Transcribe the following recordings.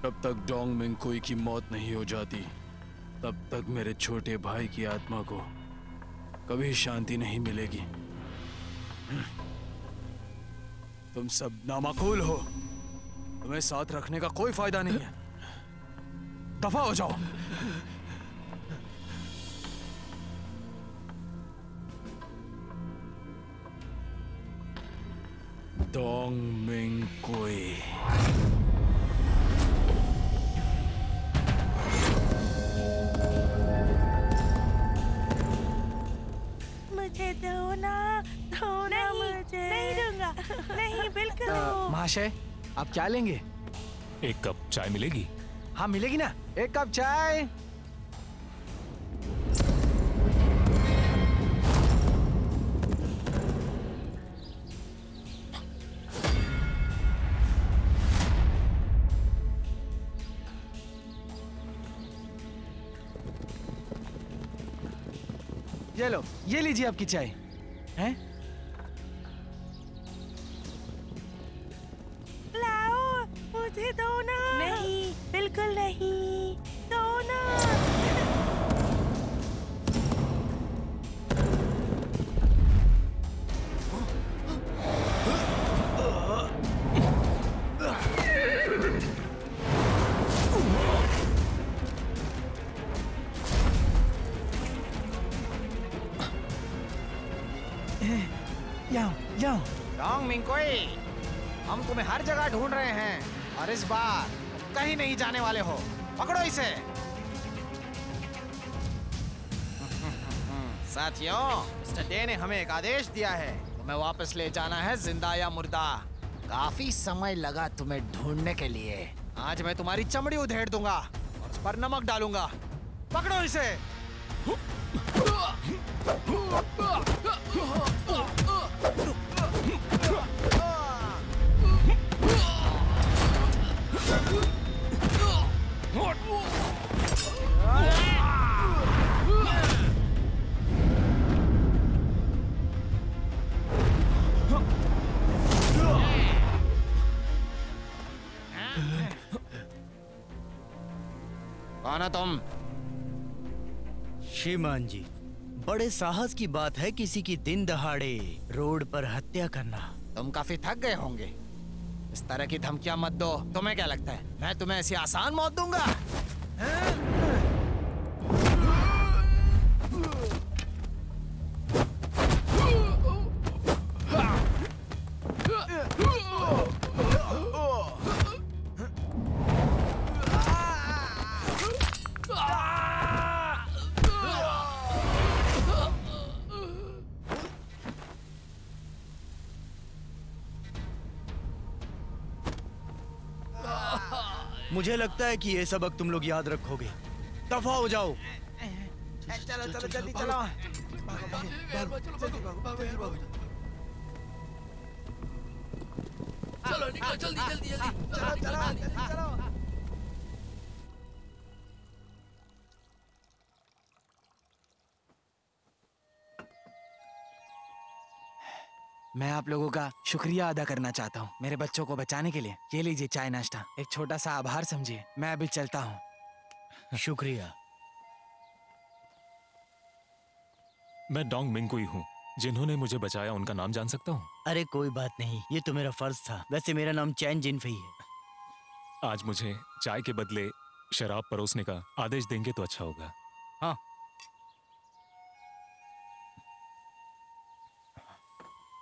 जब तक डोंग मिंगकुई की मौत नहीं हो जाती तब तक मेरे छोटे भाई की आत्मा को कभी शांति नहीं मिलेगी। तुम सब नामाकूल हो, तुम्हें साथ रखने का कोई फायदा नहीं है। दफा हो जाओ। डोंग मिंगकुई। मुझे दो ना मुझे। नहीं दूंगा, नहीं बिल्कुल। महाशय, आप क्या लेंगे? एक कप चाय मिलेगी? हाँ मिलेगी ना, एक कप चाय। ये लो, ये लीजिए आपकी चाय। हैं? लाओ, मुझे दो ना। नहीं, बिल्कुल नहीं, दो ना। याओ। डोंग मिंगकुई, हम तुम्हें हर जगह ढूंढ रहे हैं और इस बार तुम कहीं नहीं जाने वाले हो। पकड़ो इसे। साथियों, मिस्टर डे ने हमें एक आदेश दिया है, तुम्हें वापस ले जाना है जिंदा या मुर्दा। काफी समय लगा तुम्हें ढूंढने के लिए। आज मैं तुम्हारी चमड़ी उधेड़ दूंगा और उस पर नमक डालूंगा। पकड़ो इसे। कौन हो तुम? श्रीमान जी, बड़े साहस की बात है किसी की दिन दहाड़े रोड पर हत्या करना। तुम काफी थक गए होंगे। इस तरह की धमकियां मत दो। तुम्हें क्या लगता है मैं तुम्हें ऐसी आसान मौत दूंगा? मुझे लगता है कि ये सबक तुम लोग याद रखोगे। दफा हो जाओ। चलो चलो जल्दी चलो। चलो निकलो जल्दी जल्दी जल्दी। चलो चलो जल्दी चलो। मैं आप लोगों का शुक्रिया अदा करना चाहता हूँ मेरे बच्चों को बचाने के लिए। ये लीजिए चाय नाश्ता, एक छोटा सा आभार समझिए। मैं अभी चलता हूँ। शुक्रिया। मैं डोंग मिंगकुई हूँ। जिन्होंने मुझे बचाया उनका नाम जान सकता हूँ? अरे कोई बात नहीं, ये तो मेरा फर्ज था। वैसे मेरा नाम चैन जिनफई है। आज मुझे चाय के बदले शराब परोसने का आदेश देंगे तो अच्छा होगा। हाँ।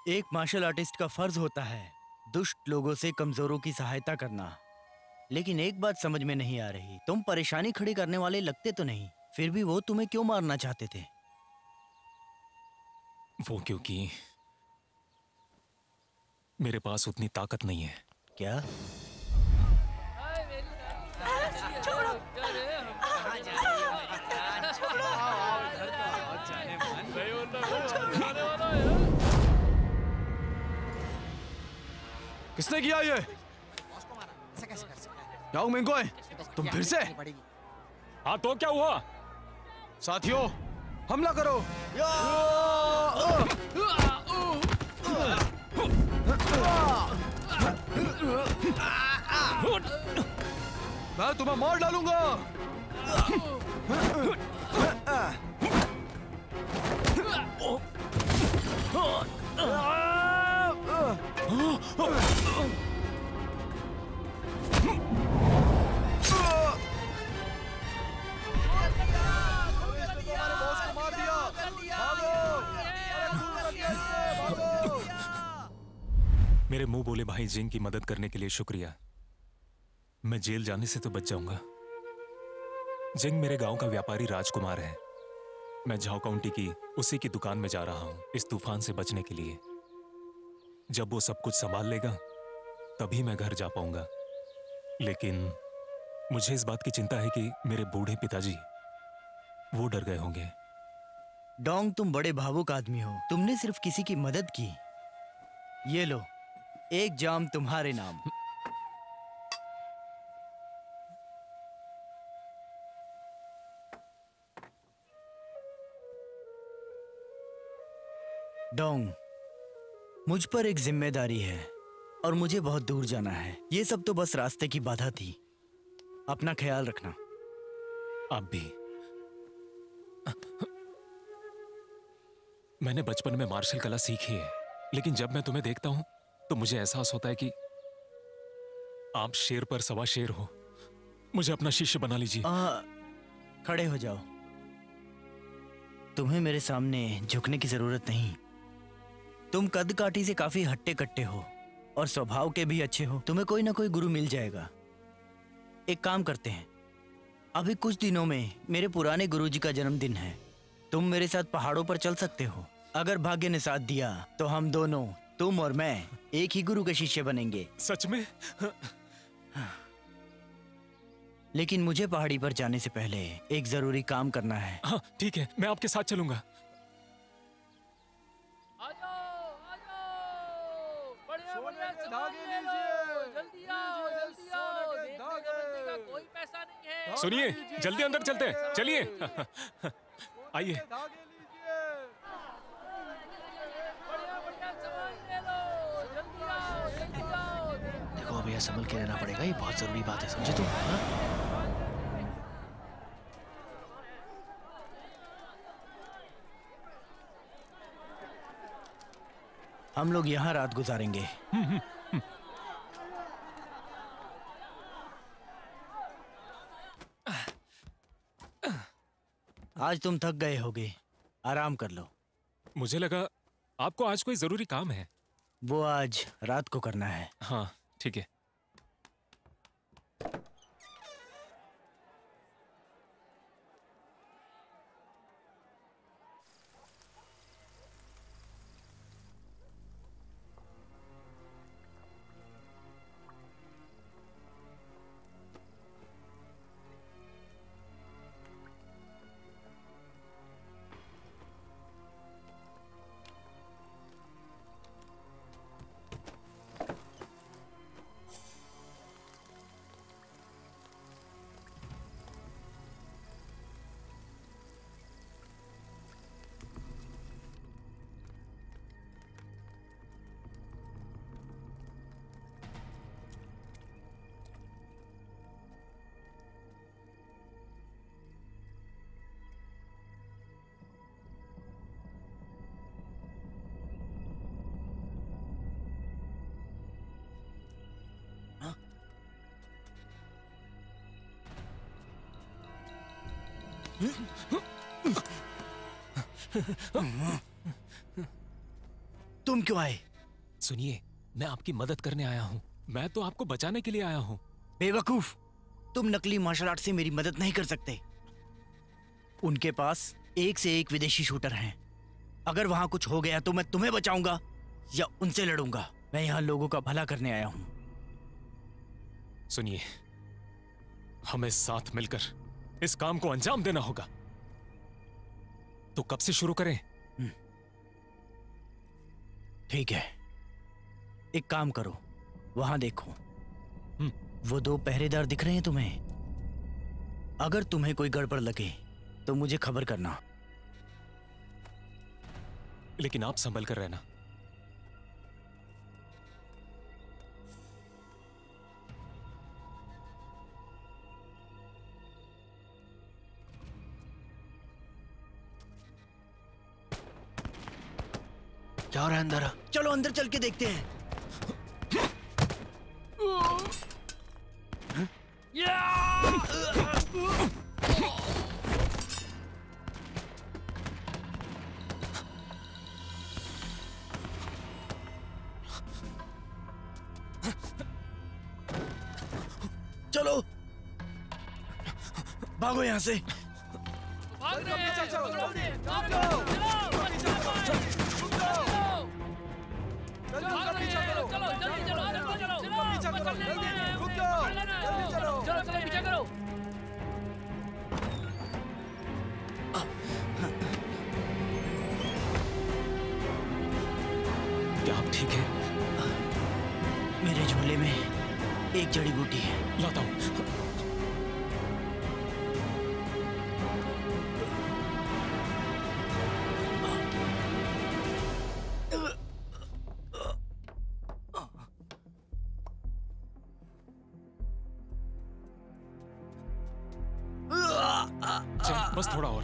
एक मार्शल आर्टिस्ट का फर्ज होता है दुष्ट लोगों से कमजोरों की सहायता करना। लेकिन एक बात समझ में नहीं आ रही, तुम परेशानी खड़ी करने वाले लगते तो नहीं, फिर भी वो तुम्हें क्यों मारना चाहते थे? वो क्योंकि मेरे पास उतनी ताकत नहीं है। क्या? किसने किया ये? डोंग मिंगकुई, तुम फिर से? हाँ तो क्या हुआ? साथियों, हमला करो। मैं तुम्हें मार डालूंगा। मेरे मुंह बोले भाई जिंग की मदद करने के लिए शुक्रिया। मैं जेल जाने से तो बच जाऊंगा। जिंग मेरे गांव का व्यापारी राजकुमार है। मैं झाओ काउंटी की उसी की दुकान में जा रहा हूं इस तूफान से बचने के लिए। जब वो सब कुछ संभाल लेगा तभी मैं घर जा पाऊंगा। लेकिन मुझे इस बात की चिंता है कि मेरे बूढ़े पिताजी वो डर गए होंगे। डोंग, तुम बड़े भावुक आदमी हो। तुमने सिर्फ किसी की मदद की। ये लो, एक जाम तुम्हारे नाम। डोंग, मुझ पर एक जिम्मेदारी है और मुझे बहुत दूर जाना है। ये सब तो बस रास्ते की बाधा थी। अपना ख्याल रखना। आप भी। मैंने बचपन में मार्शल कला सीखी है, लेकिन जब मैं तुम्हें देखता हूं तो मुझे एहसास होता है कि आप शेर पर सवा शेर हो। मुझे अपना शिष्य बना लीजिए। खड़े हो जाओ। तुम्हें मेरे सामने झुकने की जरूरत नहीं। तुम कद काठी से काफी हट्टे कट्टे हो और स्वभाव के भी अच्छे हो। तुम्हें कोई ना कोई गुरु मिल जाएगा। एक काम करते हैं, अभी कुछ दिनों में मेरे पुराने गुरुजी का जन्मदिन है। तुम मेरे साथ पहाड़ों पर चल सकते हो। अगर भाग्य ने साथ दिया तो हम दोनों, तुम और मैं, एक ही गुरु के शिष्य बनेंगे। सच में? लेकिन मुझे पहाड़ी पर जाने से पहले एक जरूरी काम करना है। हाँ ठीक है, मैं आपके साथ चलूंगा। सुनिए, जल्दी अंदर चलते हैं। चलिए। आइए। देखो भैया, संभल के रहना पड़ेगा। ये बहुत जरूरी बात है, समझे तुम? हाँ? हम लोग यहाँ रात गुजारेंगे। आज तुम थक गए होगे, आराम कर लो। मुझे लगा आपको आज कोई जरूरी काम है। वो आज रात को करना है। हाँ ठीक है। तुम क्यों आए? सुनिए, मैं आपकी मदद करने आया हूँ। मैं तो आपको बचाने के लिए आया हूँ। बेवकूफ, तुम नकली मार्शल आर्ट से मेरी मदद नहीं कर सकते। उनके पास एक से एक विदेशी शूटर हैं। अगर वहां कुछ हो गया तो मैं तुम्हें बचाऊंगा या उनसे लड़ूंगा। मैं यहाँ लोगों का भला करने आया हूँ। सुनिए, हमें साथ मिलकर इस काम को अंजाम देना होगा। तो कब से शुरू करें? ठीक है, एक काम करो, वहां देखो। वो दो पहरेदार दिख रहे हैं तुम्हें? अगर तुम्हें कोई गड़बड़ लगे तो मुझे खबर करना। लेकिन आप संभल कर रहना। क्या हो रहा है अंदर? चलो अंदर चल के देखते हैं। चलो भागो यहाँ से। भाग रहे हैं, चलो पीछे करो। क्या आप ठीक है? मेरे झोले में एक जड़ी बूटी है, लाता हूं। बस थोड़ा और।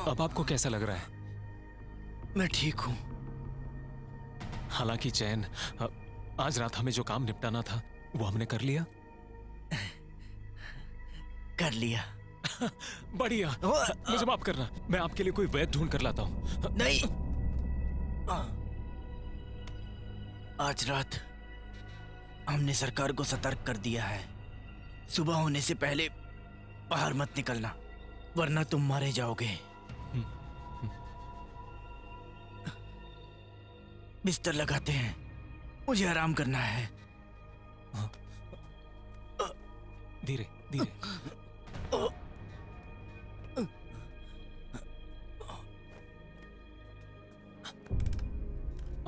अब आपको कैसा लग रहा है? मैं ठीक हूँ। हालांकि चैन, आज रात हमें जो काम निपटाना था वो हमने कर लिया। कर लिया। बढ़िया। मुझे माफ करना, मैं आपके लिए कोई वैद्य ढूंढ कर लाता हूँ। नहीं, आज रात हमने सरकार को सतर्क कर दिया है। सुबह होने से पहले बाहर मत निकलना, वरना तुम मारे जाओगे। बिस्तर लगाते हैं, मुझे आराम करना है। धीरे धीरे।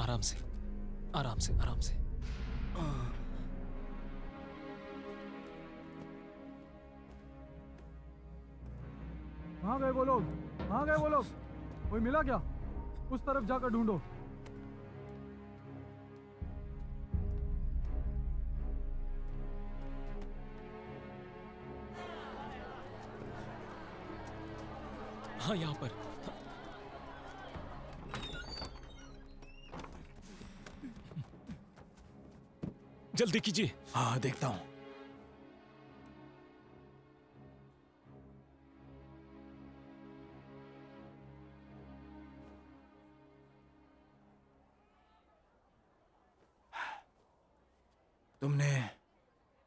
आराम से, आराम से, आराम से। कहाँ गए वो लोग? कहाँ गए वो लोग? कोई मिला क्या? उस तरफ जाकर ढूंढो। हाँ, यहाँ पर। जल्दी कीजिए। हाँ, देखता हूँ। तुमने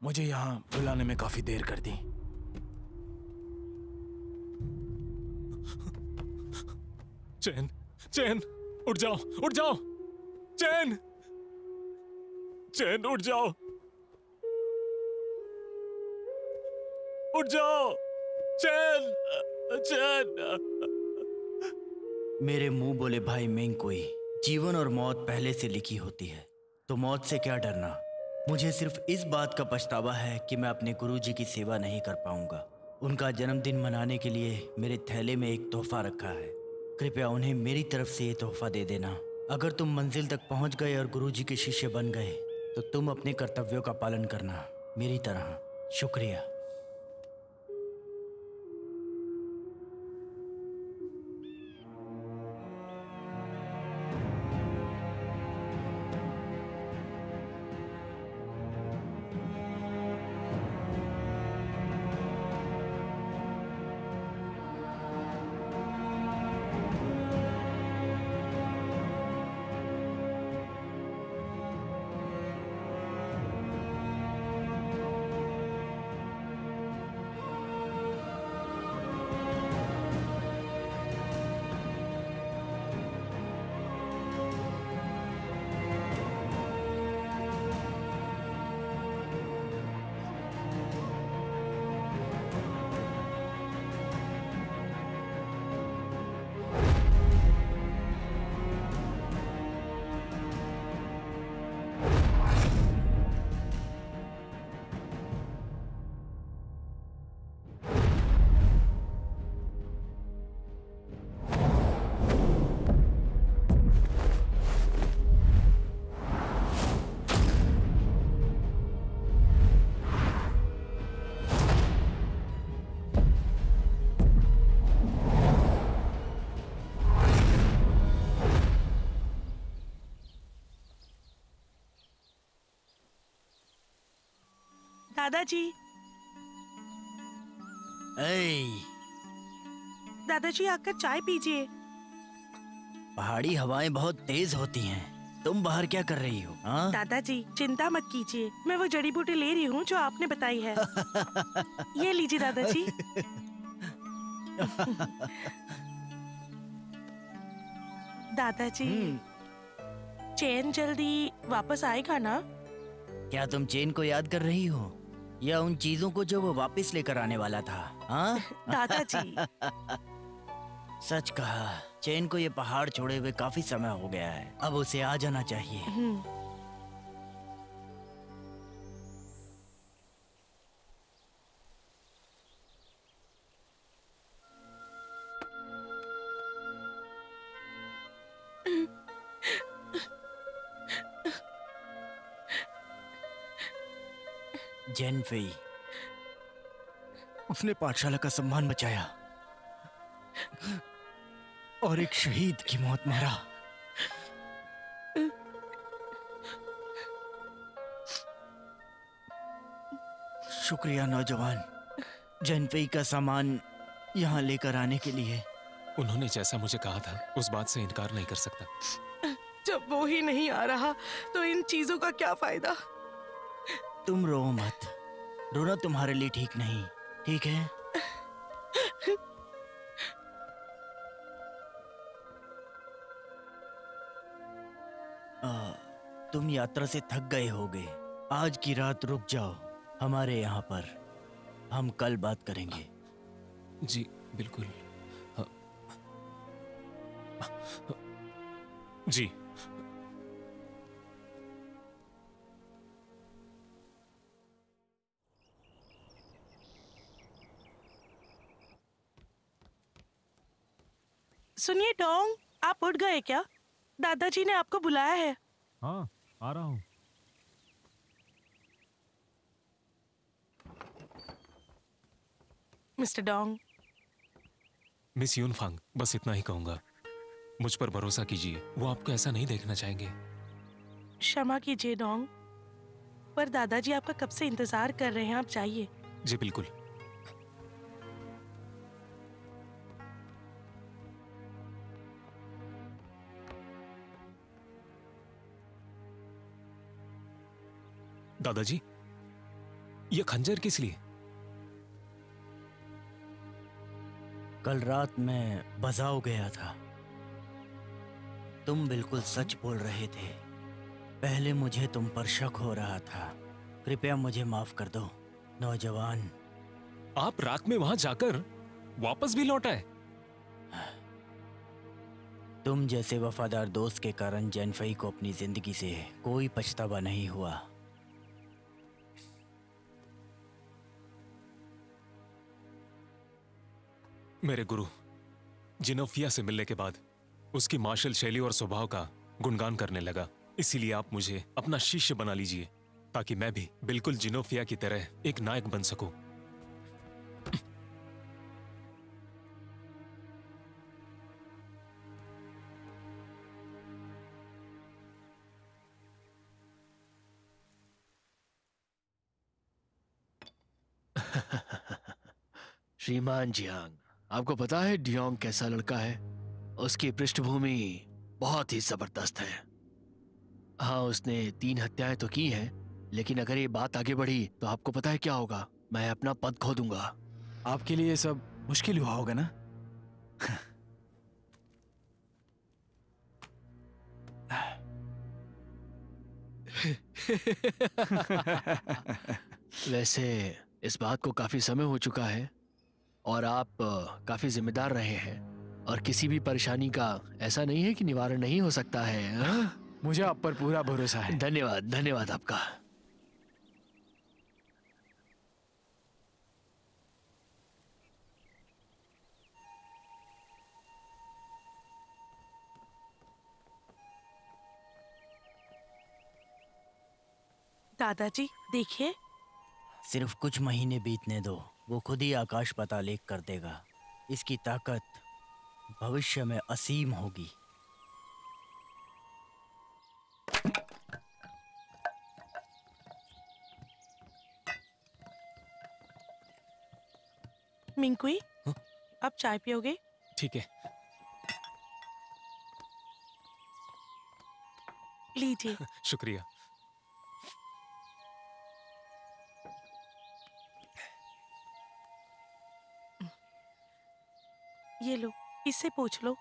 मुझे यहाँ बुलाने में काफी देर कर दी। चैन, चैन, उठ जाओ, उठ जाओ। चैन, चैन, उठ जाओ, उठ जाओ। चैन, चैन। मेरे मुंह बोले भाई मेंगकुई, जीवन और मौत पहले से लिखी होती है, तो मौत से क्या डरना। मुझे सिर्फ इस बात का पछतावा है कि मैं अपने गुरुजी की सेवा नहीं कर पाऊंगा। उनका जन्मदिन मनाने के लिए मेरे थैले में एक तोहफा रखा है। कृपया उन्हें मेरी तरफ से ये तोहफा दे देना। अगर तुम मंजिल तक पहुंच गए और गुरुजी के शिष्य बन गए तो तुम अपने कर्तव्यों का पालन करना मेरी तरह। शुक्रिया। दादाजी, ऐ, दादाजी आकर चाय पीजिए। पहाड़ी हवाएं बहुत तेज होती हैं। तुम बाहर क्या कर रही हो? हाँ? दादाजी चिंता मत कीजिए, मैं वो जड़ी बूटी ले रही हूँ जो आपने बताई है। ये लीजिए दादाजी। दादाजी, चैन जल्दी वापस आएगा ना? क्या तुम चेन को याद कर रही हो या उन चीजों को जो वो वापस लेकर आने वाला था? हाँ? दादाजी, सच कहा, चेन को ये पहाड़ छोड़े हुए काफी समय हो गया है। अब उसे आ जाना चाहिए। जेन फेई, उसने पाठशाला का सम्मान बचाया और एक शहीद की मौत मारा। शुक्रिया नौजवान, जेन फेई का सामान यहाँ लेकर आने के लिए। उन्होंने जैसा मुझे कहा था उस बात से इनकार नहीं कर सकता। जब वो ही नहीं आ रहा तो इन चीजों का क्या फायदा? तुम रो मत, रोना तुम्हारे लिए ठीक नहीं, ठीक है? तुम यात्रा से थक गए होगे, आज की रात रुक जाओ हमारे यहाँ पर, हम कल बात करेंगे। जी बिल्कुल। जी। सुनिए डोंग, आप उठ गए क्या? दादाजी ने आपको बुलाया है। हाँ, आ रहा हूँ। Mister Dong. मिस यूनफांग, बस इतना ही कहूंगा, मुझ पर भरोसा कीजिए, वो आपको ऐसा नहीं देखना चाहेंगे। क्षमा कीजिए डोंग, पर दादाजी आपका कब से इंतजार कर रहे हैं, आप जाइए। जी बिल्कुल। दादाजी, ये खंजर किस लिए? कल रात मैं बजाओ गया था। तुम बिल्कुल सच बोल रहे थे। पहले मुझे तुम पर शक हो रहा था। कृपया मुझे माफ कर दो नौजवान। आप रात में वहां जाकर वापस भी लौट आए? तुम जैसे वफादार दोस्त के कारण जेनफई को अपनी जिंदगी से कोई पछतावा नहीं हुआ। मेरे गुरु जिनोफिया से मिलने के बाद उसकी मार्शल शैली और स्वभाव का गुणगान करने लगा। इसीलिए आप मुझे अपना शिष्य बना लीजिए ताकि मैं भी बिल्कुल जिनोफिया की तरह एक नायक बन सकूं। श्रीमान जियांग, आपको पता है डियोंग कैसा लड़का है? उसकी पृष्ठभूमि बहुत ही जबरदस्त है। हाँ, उसने 3 हत्याएं तो की हैं, लेकिन अगर ये बात आगे बढ़ी तो आपको पता है क्या होगा? मैं अपना पद खो दूंगा। आपके लिए ये सब मुश्किल हुआ होगा ना? वैसे इस बात को काफी समय हो चुका है और आप काफी जिम्मेदार रहे हैं और किसी भी परेशानी का ऐसा नहीं है कि निवारण नहीं हो सकता है। हाँ? मुझे आप पर पूरा भरोसा है। धन्यवाद, धन्यवाद आपका। दादाजी देखिए। सिर्फ कुछ महीने बीतने दो, वो खुद ही आकाश पाताल एक कर देगा। इसकी ताकत भविष्य में असीम होगी। मिंकुई, हाँ? आप चाय पियोगे? ठीक है। लीजिए। शुक्रिया। ये लो, इससे पूछ लो।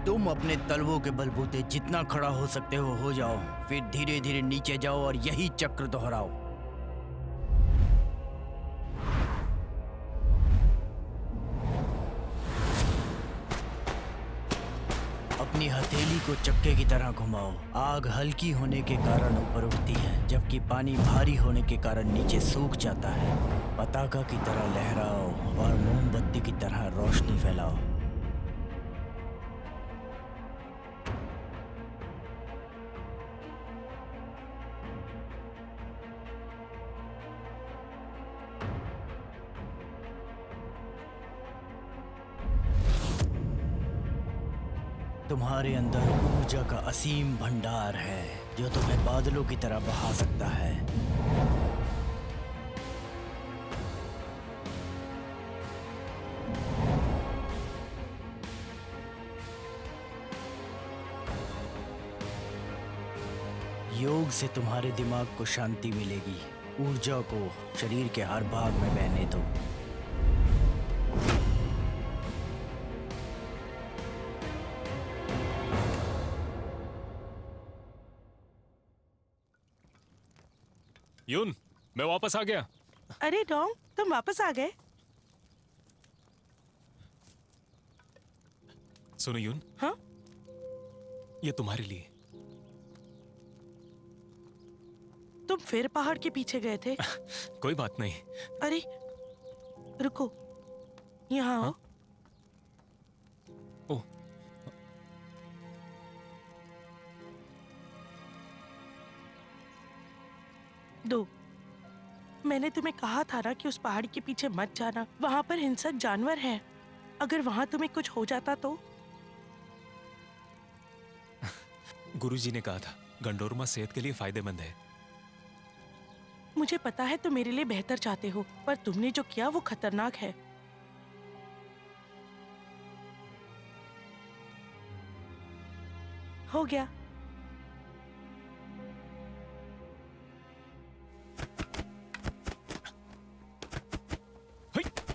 तुम अपने तलवों के बलबूते जितना खड़ा हो सकते हो जाओ, फिर धीरे धीरे नीचे जाओ और यही चक्र दोहराओ। अपनी हथेली को चक्के की तरह घुमाओ। आग हल्की होने के कारण ऊपर उठती है, जबकि पानी भारी होने के कारण नीचे सूख जाता है। पताका की तरह लहराओ और मोमबत्ती की तरह रोशनी फैलाओ। तुम्हारे अंदर ऊर्जा का असीम भंडार है जो तुम्हें बादलों की तरह बहा सकता है। योग से तुम्हारे दिमाग को शांति मिलेगी। ऊर्जा को शरीर के हर भाग में बहने दो। यून, मैं वापस आ गया। अरे डोंग, तुम वापस आ गए? सुनो यून, हाँ? ये तुम्हारे लिए। तुम फिर पहाड़ के पीछे गए थे? कोई बात नहीं। अरे रुको, यहाँ आओ। हाँ? ओह, दो। मैंने तुम्हें कहा था ना कि उस पहाड़ी के पीछे मत जाना, वहां पर हिंसक जानवर हैं। अगर वहां तुम्हें कुछ हो जाता तो? गुरुजी ने कहा था गंडोरमा सेहत के लिए फायदेमंद है। मुझे पता है तुम मेरे लिए बेहतर चाहते हो, पर तुमने जो किया वो खतरनाक है। हो गया।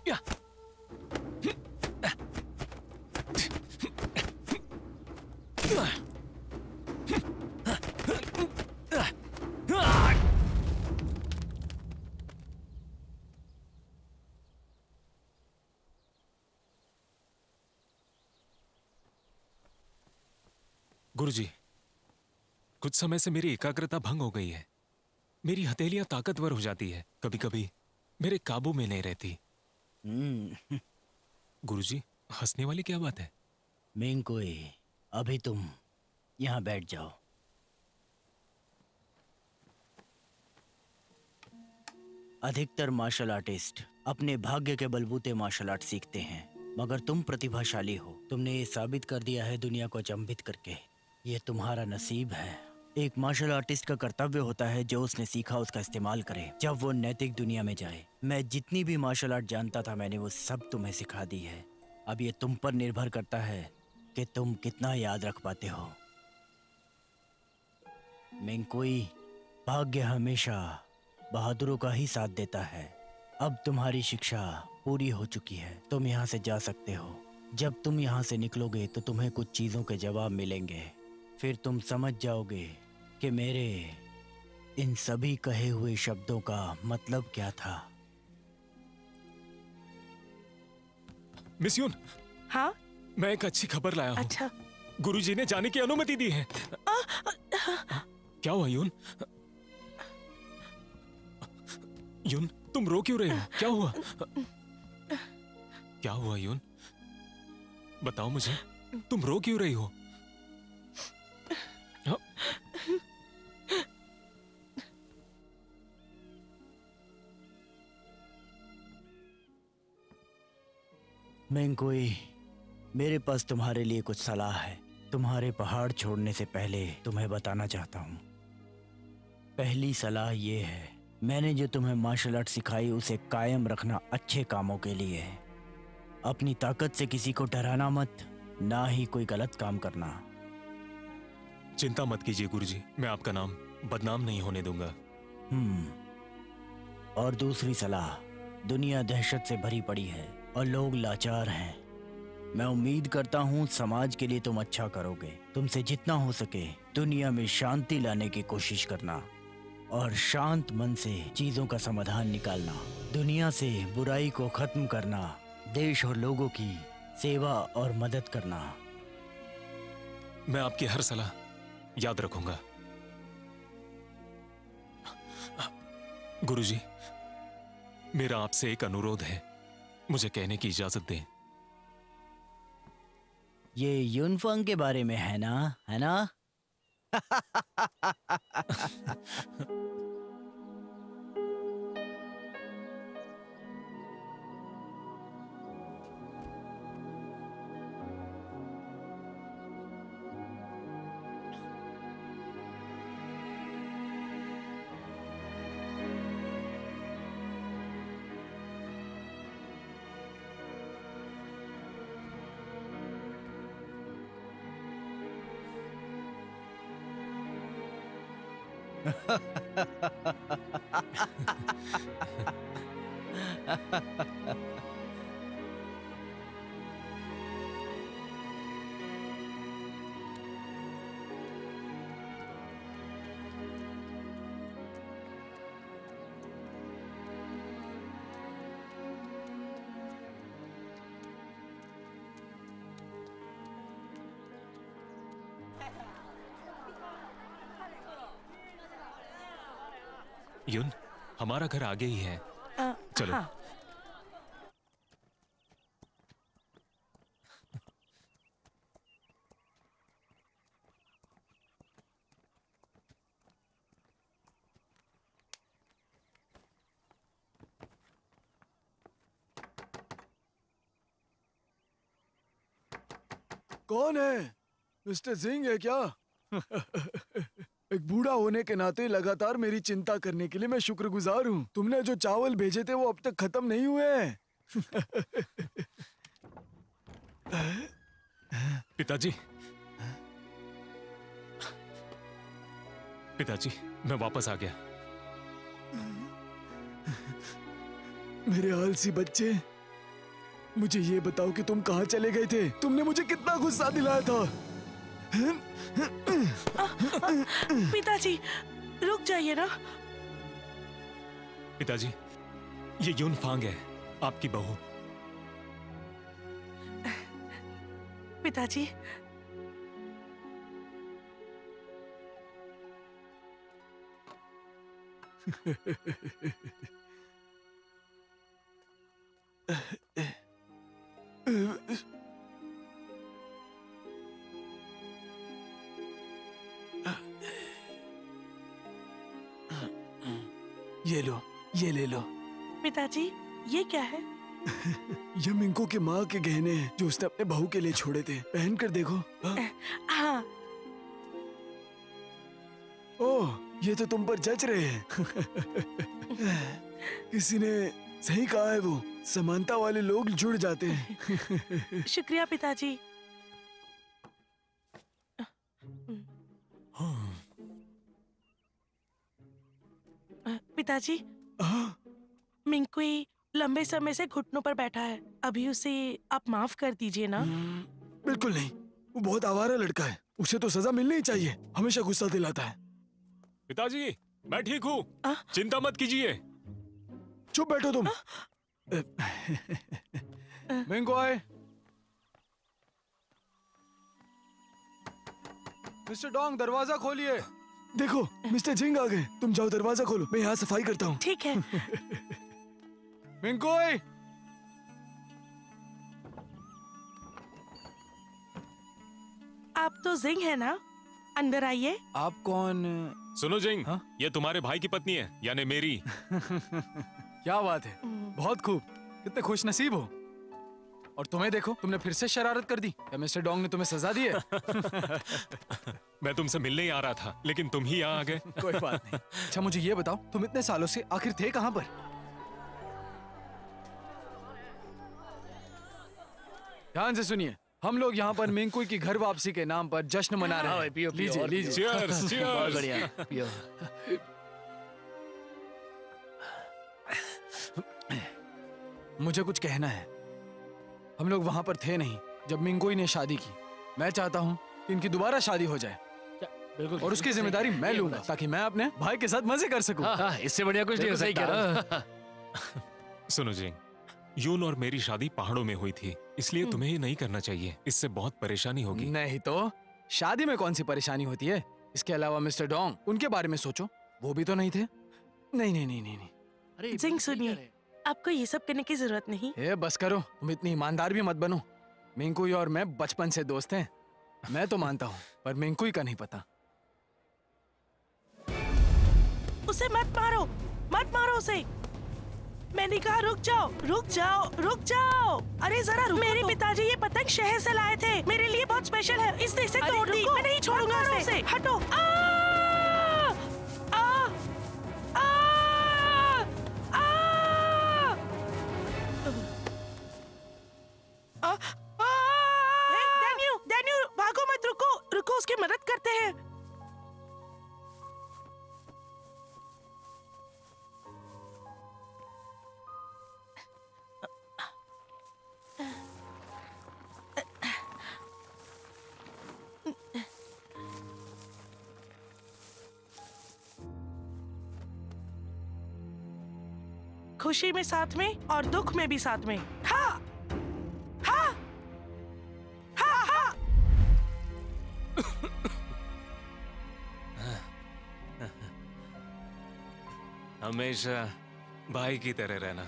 या। गुरुजी, कुछ समय से मेरी एकाग्रता भंग हो गई है। मेरी हथेलियां ताकतवर हो जाती है, कभी कभी मेरे काबू में नहीं रहती। गुरुजी, हंसने वाली क्या बात है? मिंकुई, अभी तुम यहाँ बैठ जाओ। अधिकतर मार्शल आर्टिस्ट अपने भाग्य के बलबूते मार्शल आर्ट सीखते हैं, मगर तुम प्रतिभाशाली हो। तुमने ये साबित कर दिया है दुनिया को अचंभित करके। ये तुम्हारा नसीब है। एक मार्शल आर्टिस्ट का कर्तव्य होता है जो उसने सीखा उसका इस्तेमाल करे जब वो नैतिक दुनिया में जाए। मैं जितनी भी मार्शल आर्ट जानता था मैंने वो सब तुम्हें सिखा दी है। अब ये तुम पर निर्भर करता है कि तुम कितना याद रख पाते हो। मिंकुई, भाग्य हमेशा बहादुरों का ही साथ देता है। अब तुम्हारी शिक्षा पूरी हो चुकी है, तुम यहाँ से जा सकते हो। जब तुम यहाँ से निकलोगे तो तुम्हें कुछ चीज़ों के जवाब मिलेंगे। फिर तुम समझ जाओगे कि मेरे इन सभी कहे हुए शब्दों का मतलब क्या था। मिस यून, हाँ? मैं एक अच्छी खबर लाया हूँ। अच्छा। गुरुजी ने जाने की अनुमति दी है। क्या हुआ यून? यून, तुम रो क्यों रहे हो? क्या हुआ? क्या हुआ यून? बताओ मुझे, तुम रो क्यों रही हो? हाँ? मेंगकुई, मेरे पास तुम्हारे लिए कुछ सलाह है। तुम्हारे पहाड़ छोड़ने से पहले तुम्हें बताना चाहता हूँ। पहली सलाह ये है, मैंने जो तुम्हें मार्शल आर्ट सिखाई उसे कायम रखना अच्छे कामों के लिए है। अपनी ताकत से किसी को डराना मत, ना ही कोई गलत काम करना। चिंता मत कीजिए गुरुजी, मैं आपका नाम बदनाम नहीं होने दूंगा। और दूसरी सलाह, दुनिया दहशत से भरी पड़ी है और लोग लाचार हैं। मैं उम्मीद करता हूँ समाज के लिए तुम अच्छा करोगे। तुमसे जितना हो सके दुनिया में शांति लाने की कोशिश करना और शांत मन से चीजों का समाधान निकालना। दुनिया से बुराई को खत्म करना, देश और लोगों की सेवा और मदद करना। मैं आपकी हर सलाह याद रखूंगा। गुरुजी, मेरा आपसे एक अनुरोध है, मुझे कहने की इजाजत दें। ये यूनफांग के बारे में है ना, है ना? युन, हमारा घर आगे ही है, चलो। हाँ। कौन है? मिस्टर सिंह है क्या? एक बूढ़ा होने के नाते लगातार मेरी चिंता करने के लिए मैं शुक्रगुजार हूँ। तुमने जो चावल भेजे थे वो अब तक खत्म नहीं हुए हैं। पिताजी, पिताजी, मैं वापस आ गया। मेरे आलसी बच्चे, मुझे ये बताओ कि तुम कहाँ चले गए थे? तुमने मुझे कितना गुस्सा दिलाया था। पिताजी, रुक जाइए ना। पिताजी, ये यूनफांग है, आपकी बहू। पिताजी, ये लो, ये ले लो। पिताजी, ये क्या है? ये मिंको के माँ के गहने हैं जो उसने अपने बहू के लिए छोड़े थे। पहन कर देखो। हाँ। ओह, ये तो तुम पर जच रहे हैं। किसी ने सही कहा है, वो समानता वाले लोग जुड़ जाते हैं। शुक्रिया पिताजी। पिताजी, मिंकुई लंबे समय से घुटनों पर बैठा है। अभी उसे आप माफ कर दीजिए ना। बिल्कुल नहीं, वो बहुत आवारा लड़का है। उसे तो सजा मिलनी ही चाहिए। हमेशा गुस्सा दिलाता है। पिताजी, मैं ठीक हूँ, चिंता मत कीजिए। चुप बैठो तुम। मिंको आए। मिस्टर डोंग, दरवाजा खोलिए। देखो, मिस्टर जिंग आ गए। तुम जाओ, दरवाजा खोलो, मैं यहाँ सफाई करता हूँ। ठीक है। मिंकोई, आप तो जिंग है ना? अंदर आइए। आप कौन? सुनो जिंग, ये तुम्हारे भाई की पत्नी है, यानी मेरी। क्या बात है, बहुत खूब। कितने खुश नसीब हो। और तुम्हें देखो, तुमने फिर से शरारत कर दी। क्या मिस्टर डोंग ने तुम्हें सजा दी है? मैं तुमसे मिलने ही आ रहा था, लेकिन तुम ही यहाँ आ गए। कोई बात नहीं। अच्छा मुझे ये बताओ, तुम इतने सालों से आखिर थे कहाँ पर? ध्यान से सुनिए, हम लोग यहाँ पर मिंकुई की घर वापसी के नाम पर जश्न मना रहे हैं। पियो, पियो, लीजिए और लीजिए। Cheers, बहुत cheers। बढ़िया, पियो। मुझे कुछ कहना है। हम लोग वहां पर थे नहीं जब मिंकुई ने शादी की। मैं चाहता हूँ कि इनकी दोबारा शादी हो जाए बिल्कुल। और उसकी जिम्मेदारी मैं लूंगा, ताकि मैं अपने भाई के साथ मजे कर सकूं। हाँ, इससे बढ़िया कुछ नहीं हो बिल्कुल सही कह सकता। सुनो जिंग, यून और मेरी शादी पहाड़ों में हुई थी, इसलिए तुम्हें ये नहीं करना चाहिए। इससे बहुत परेशानी होगी। नहीं तो शादी में कौन सी परेशानी होती है? इसके अलावा मिस्टर डोंग, उनके बारे में सोचो, वो भी तो नहीं थे। नहीं नहीं नहीं नहीं नहीं। अरे जिंग सुनिए, आपको ये सब करने की जरूरत नहीं। ए बस करो, तुम इतनी ईमानदार भी मत बनो। मिंकुई और मैं बचपन से दोस्त हैं। मैं तो मानता हूँ, पर मिंकुई का नहीं पता। उसे मत मारो, मत मारो उसे। मैंने कहा रुक जाओ, रुक जाओ, रुक जाओ। अरे जरा रुको। मेरे पिताजी ये पतंग शहर से लाए थे, मेरे लिए बहुत स्पेशल है। इसने इसे तोड़ दी, मैं नहीं छोड़ूंगा उसे। हटो। डैनियल, डैनियल, भागो मत, रुको, रुको, उसकी मदद करते हैं। खुशी में साथ में और दुख में भी साथ में। हाँ, हाँ, हाँ, हाँ। हमेशा भाई की तरह रहना।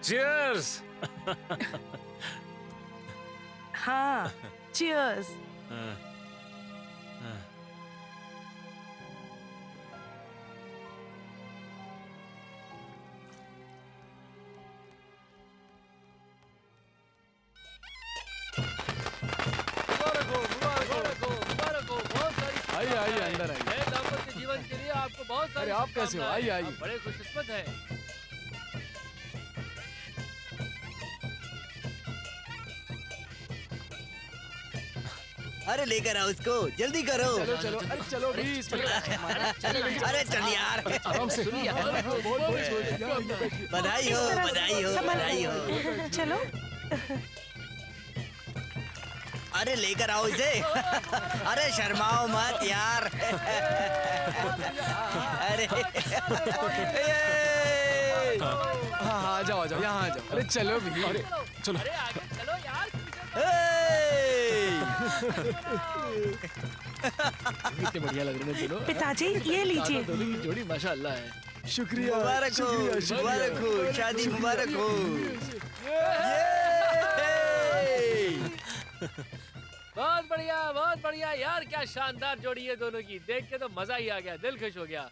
Cheers! हाँ, cheers। आइए आइए, अंदर आइए। नए दाम्पत्य जीवन के लिए आपको बहुत सारी अरे आप कैसे हो? शुभकामनाएं। आइए, आइए। आप बड़े खुशकिस्मत हैं। अरे लेकर आओ उसको, जल्दी करो। चलो चलो, अरे चलो प्लीज। अरे चल यार। आराम से। बधाई हो, बधाई हो, बधाई हो। चलो। अरे लेकर आओ इसे। अरे शर्माओ मत यार। अरे हाँ हाँ, आ जाओ आ जाओ, यहाँ आ जाओ। अरे चलो भी। अरे चलो। अरे आगे चलो यार। कितने बढ़िया लग रहे हैं दोनों। पिताजी ये लीजिए। दोनों की जोड़ी माशाअल्लाह है। शुक्रिया, मुबारक हो, शुक्रिया, शुक्रिया। मुबारक हो, शादी मुबारक हो। बहुत बढ़िया, बहुत बढ़िया यार, क्या शानदार जोड़ी है दोनों की। देख के तो मजा ही आ गया, दिल खुश हो गया।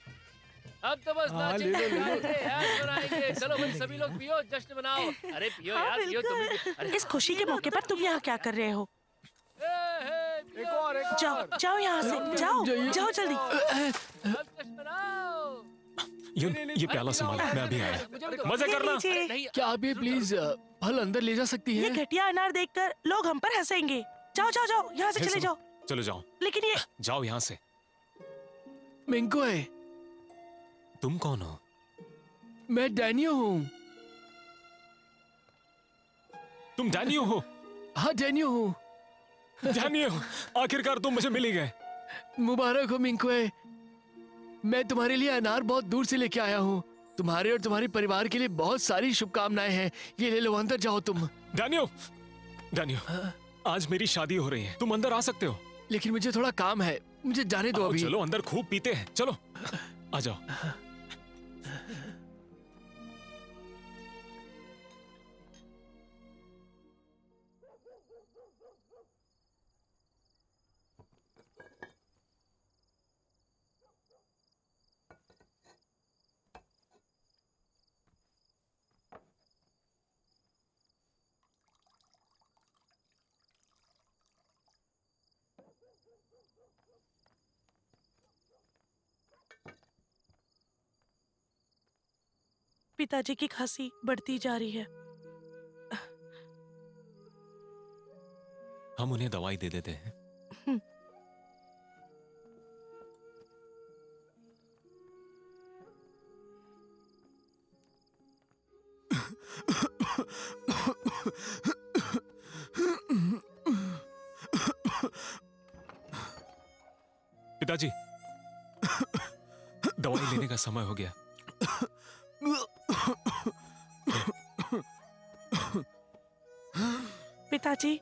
अब तो बस हाँ, ले नाचेंगे, लो, ले लो। गाएंगे, ऐश मनाएंगे। चलो भाई सभी लोग पियो, जश्न मनाओ। अरे पियो हाँ, यार, पियो तुम भी। अरे इस खुशी के मौके पर तुम यहाँ क्या कर रहे हो? एक और, एक जाओ, और। जाओ यहाँ से, जाओ, जाओ जल्दी। अब जश्न मनाओ। यून, ये प्याला संभाल, मैं अभी आया। मजे ये करना। लीजिए। नहीं, क्या आप ये प्लीज फल अंदर ले जा सकती ये हैं? घटिया अनार देखकर लोग हम पर हंसेंगे। जाओ जाओ जाओ, यहाँ से हे, चले सुनो, जाओ। चलो जाओ, लेकिन ये जाओ यहाँ से। मिंको है, तुम कौन हो? मैं डैनियो हूँ। तुम डैनियो हो? हाँ डैनियो हूँ। डैनियो, आखिरकार तुम मुझे मिल ही गए। मुबारक हो मिंकुए। मैं तुम्हारे लिए अनार बहुत दूर से लेके आया हूँ। तुम्हारे और तुम्हारे परिवार के लिए बहुत सारी शुभकामनाएं हैं। ये ले लो, अंदर जाओ तुम। डैनियो, डैनियो, आज मेरी शादी हो रही है, तुम अंदर आ सकते हो। लेकिन मुझे थोड़ा काम है, मुझे जाने दो आओ, अभी। चलो अंदर खूब पीते हैं, चलो आ जाओ। पिताजी की खांसी बढ़ती जा रही है। हम उन्हें दवाई दे देते हैं। पिताजी, दवाई लेने का समय हो गया। पिताजी,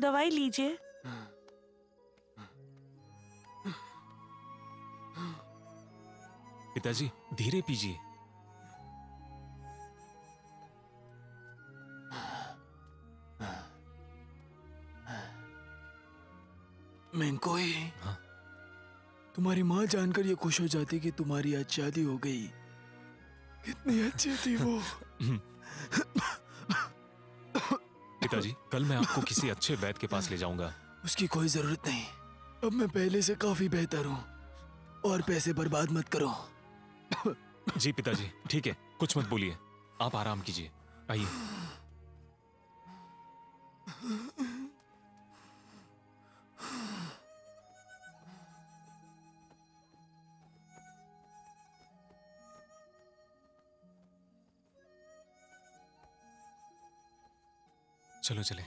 दवाई लीजिए। पिताजी, धीरे पीजिए। मिंकोई, हाँ? तुम्हारी माँ जानकर ये खुश हो जाती कि तुम्हारी आज शादी हो गई। कितनी अच्छी थी वो। पिताजी, कल मैं आपको किसी अच्छे वैद्य के पास ले जाऊंगा। उसकी कोई जरूरत नहीं। अब मैं पहले से काफी बेहतर हूँ। और पैसे बर्बाद मत करो। जी पिताजी, ठीक है, कुछ मत बोलिए, आप आराम कीजिए। आइए। चलो चले।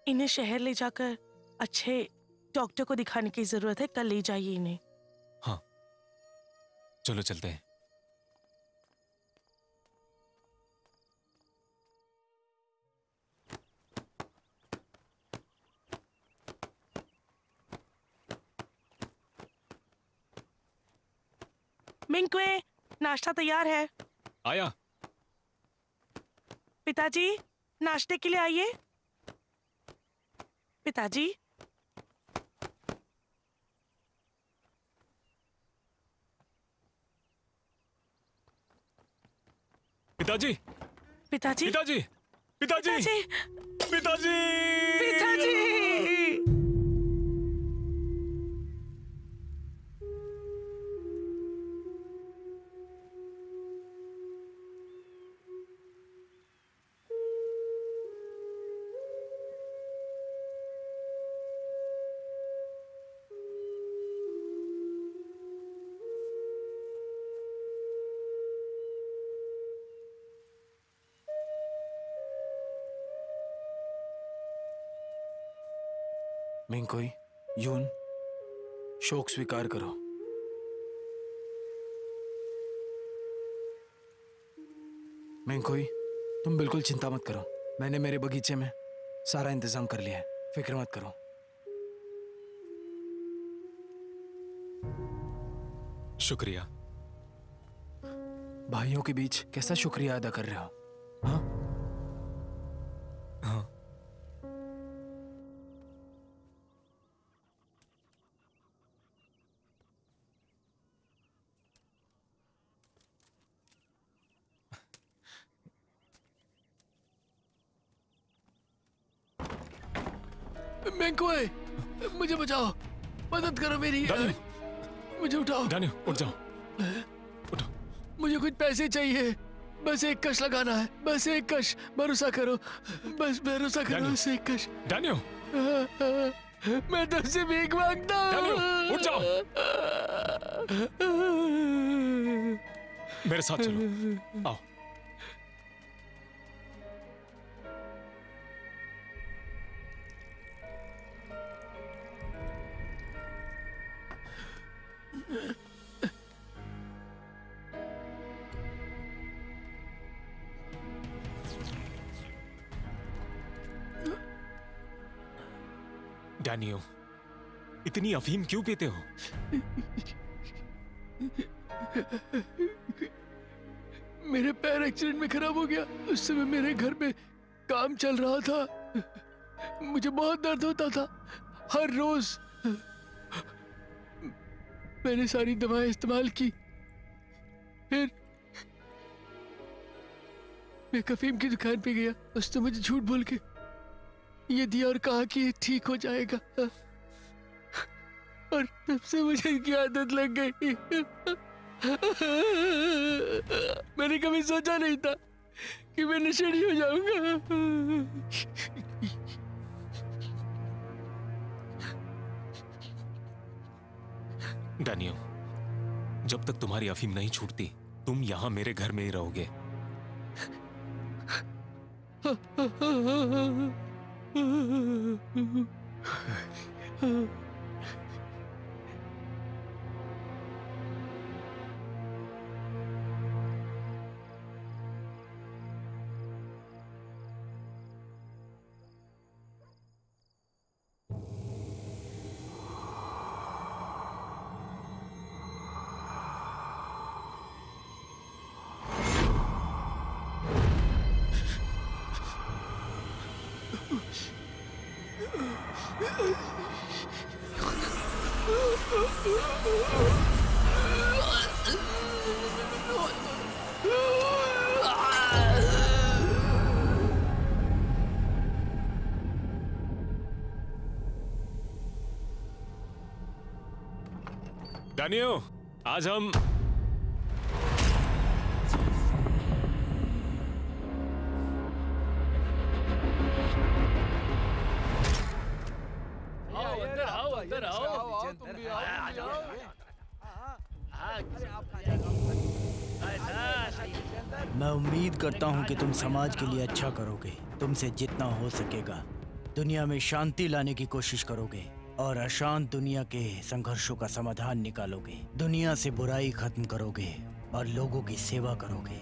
इन्हें शहर ले जाकर अच्छे डॉक्टर को दिखाने की जरूरत है। कल ले जाइए इन्हें। हाँ, चलो चलते हैं। मिंकुए, नाश्ता तैयार है। आया। पिताजी, नाश्ते के लिए आइए। पिताजी, पिताजी, पिताजी, पिताजी, पिताजी, पिताजी, पिताजी, पिताजी। मिंकोई, यून, शोक स्वीकार करो। मिंकोई, तुम बिल्कुल चिंता मत करो। मैंने मेरे बगीचे में सारा इंतजाम कर लिया है, फिक्र मत करो। शुक्रिया। भाइयों के बीच कैसा शुक्रिया अदा कर रहे हो? हाँ? हाँ। मिंकोई, मुझे बचाओ, मदद करो मेरी। मुझे उठाओ। डैनियल, उठ जाओ, उठो। मुझे कुछ पैसे चाहिए। बस एक कश लगाना है, बस एक कश। भरोसा करो, बस भरोसा करो, बस एक कश। डैनियल, मैं तुमसे भीख मांगता हूँ। डैनियल, उठ जाओ। मेरे साथ चलो, आओ। डैनियल, इतनी अफीम क्यों पीते हो? मेरे पैर एक्सीडेंट में खराब हो गया। उस समय मेरे घर पे काम चल रहा था। मुझे बहुत दर्द होता था हर रोज। मैंने सारी दवाएं इस्तेमाल की। फिर मैं अफीम की दुकान पे गया। उसने मुझे झूठ बोल के ये दिया और कहा कि ये ठीक हो जाएगा, और तब से मुझे इनकी आदत लग गई। मैंने कभी सोचा नहीं था कि मैं नशेड़ी हो जाऊंगा। डैनियो, जब तक तुम्हारी अफीम नहीं छूटती तुम यहाँ मेरे घर में ही रहोगे। डैनियो, आज हम अंदर आओ। तुम भी आओ। मैं उम्मीद करता हूँ कि तुम समाज के लिए अच्छा करोगे। तुमसे जितना हो सकेगा दुनिया में शांति लाने की कोशिश करोगे और अशांत दुनिया के संघर्षों का समाधान निकालोगे। दुनिया से बुराई खत्म करोगे और लोगों की सेवा करोगे।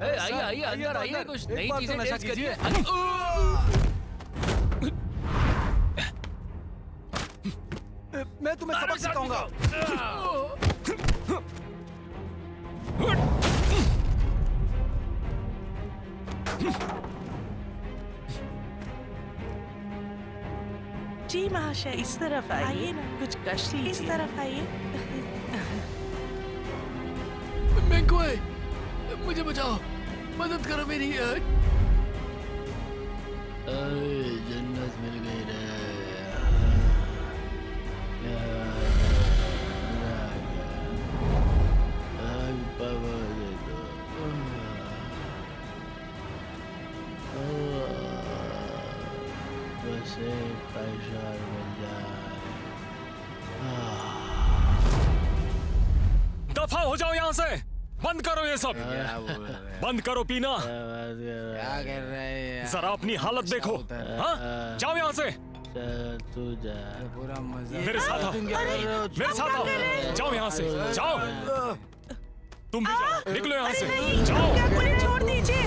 आइए आइए अंदर आइए, कुछ नई चीजें टेस्ट करिए। मैं तुम्हें सबक सिखाऊंगा। जी महाशय, इस तरफ आइए ना, कुछ कश लीजिए। इस तरफ आइए। मैंगोए, मुझे बचाओ, मदद करो मेरी। जन्नत मिल गई रे। दफा हो जाओ यहाँ से। बंद करो ये सब। बंद करो पीना। क्या कर रहे हैं? जरा अपनी हालत देखो। हाँ, जाओ यहाँ से। तू जा। पूरा मजा। मेरे साथ आओ। मेरे साथ आओ। जाओ यहाँ से। जाओ। तुम भी जाओ। निकलो यहाँ से। जाओ। मुझे छोड़ दीजिए।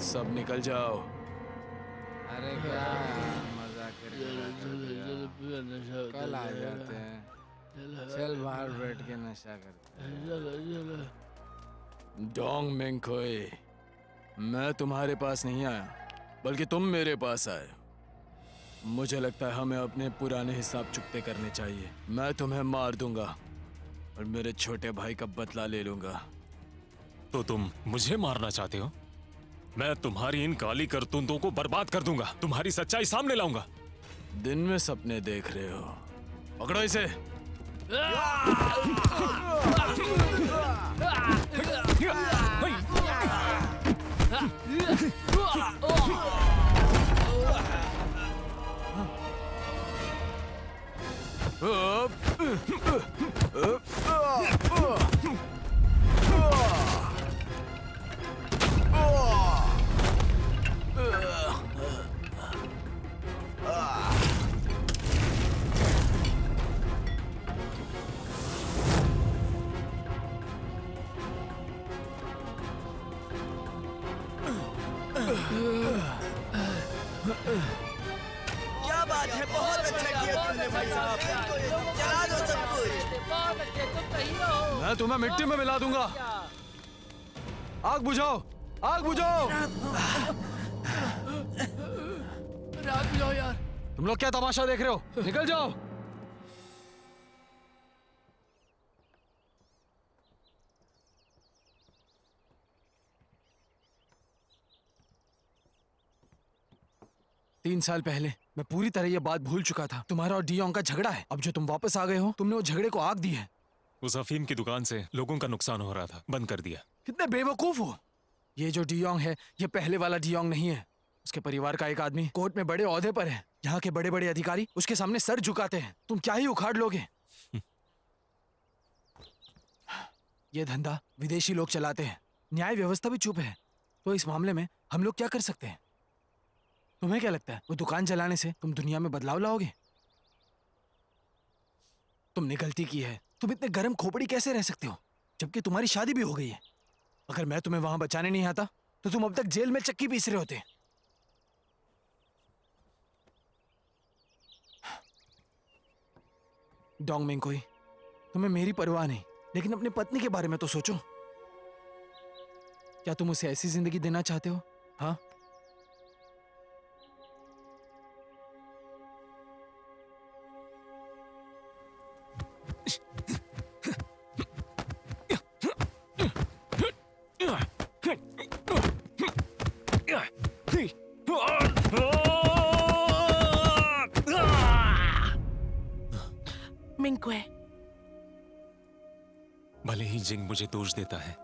सब निकल जाओ। अरे क्या मजा कर कल आ जाते हैं। चल बाहर बैठ के नशा करते हैं। डोंग मेंगखोई, मैं तुम्हारे पास नहीं आया बल्कि तुम मेरे पास आए। मुझे लगता है हमें अपने पुराने हिसाब चुकते करने चाहिए। मैं तुम्हें मार दूंगा और मेरे छोटे भाई का बदला ले लूंगा। तो तुम मुझे मारना चाहते हो? मैं तुम्हारी इन काली करतूतों को बर्बाद कर दूंगा। तुम्हारी सच्चाई सामने लाऊंगा। दिन में सपने देख रहे हो। पकड़ो इसे। क्या बात है, बहुत अच्छा किया तुमने भाई साहब। चला दो सब कुछ। बहुत अच्छे, तुम तो हीरो हो। मैं तुम्हें मिट्टी में मिला दूंगा। आग बुझाओ, आग बुझाओ। आग बुझाओ यार। तुम लोग क्या तमाशा देख रहे हो? निकल जाओ। 3 साल पहले मैं पूरी तरह ये बात भूल चुका था। तुम्हारा और डियोंग का झगड़ा है। अब जो तुम वापस आ गए हो, तुमने वो झगड़े को आग दी है। उस अफीम की दुकान से लोगों का नुकसान हो रहा था, बंद कर दिया। कितने बेवकूफ हो। ये जो डियोंग है, ये पहले वाला डियोंग नहीं है। उसके परिवार का एक आदमी कोर्ट में बड़े ओहदे पर है। यहाँ के बड़े बड़े अधिकारी उसके सामने सर झुकाते हैं। तुम क्या ही उखाड़ लोगे। ये धंधा विदेशी लोग चलाते हैं, न्याय व्यवस्था भी चुप है। तो इस मामले में हम लोग क्या कर सकते हैं? तुम्हें क्या लगता है वो दुकान चलाने से तुम दुनिया में बदलाव लाओगे? तुमने गलती की है। तुम इतने गर्म खोपड़ी कैसे रह सकते हो जबकि तुम्हारी शादी भी हो गई है? अगर मैं तुम्हें वहां बचाने नहीं आता तो तुम अब तक जेल में चक्की पीस रहे होते। डोंग मिंगकोई, तुम्हें मेरी परवाह नहीं, लेकिन अपनी पत्नी के बारे में तो सोचो। क्या तुम उसे ऐसी जिंदगी देना चाहते हो? हाँ, मिंगकुए, भले ही जिंग मुझे दोष देता है,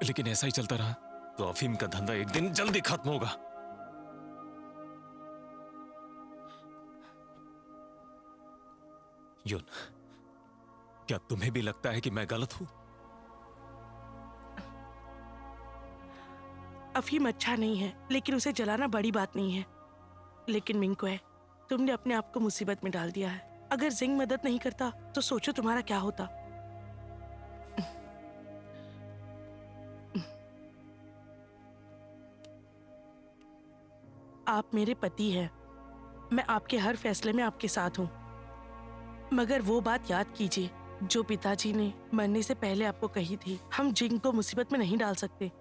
लेकिन ऐसा ही चलता रहा तो अफीम का धंधा एक दिन जल्दी खत्म होगा। यून, क्या तुम्हें भी लगता है कि मैं गलत हूं? अफीम अच्छा नहीं है, लेकिन उसे जलाना बड़ी बात नहीं है। लेकिन मिंगकुए, तुमने अपने आप को मुसीबत में डाल दिया है। अगर जिंग मदद नहीं करता तो सोचो तुम्हारा क्या होता। आप मेरे पति हैं। मैं आपके हर फैसले में आपके साथ हूं। मगर वो बात याद कीजिए जो पिताजी ने मरने से पहले आपको कही थी। हम जिंग को मुसीबत में नहीं डाल सकते।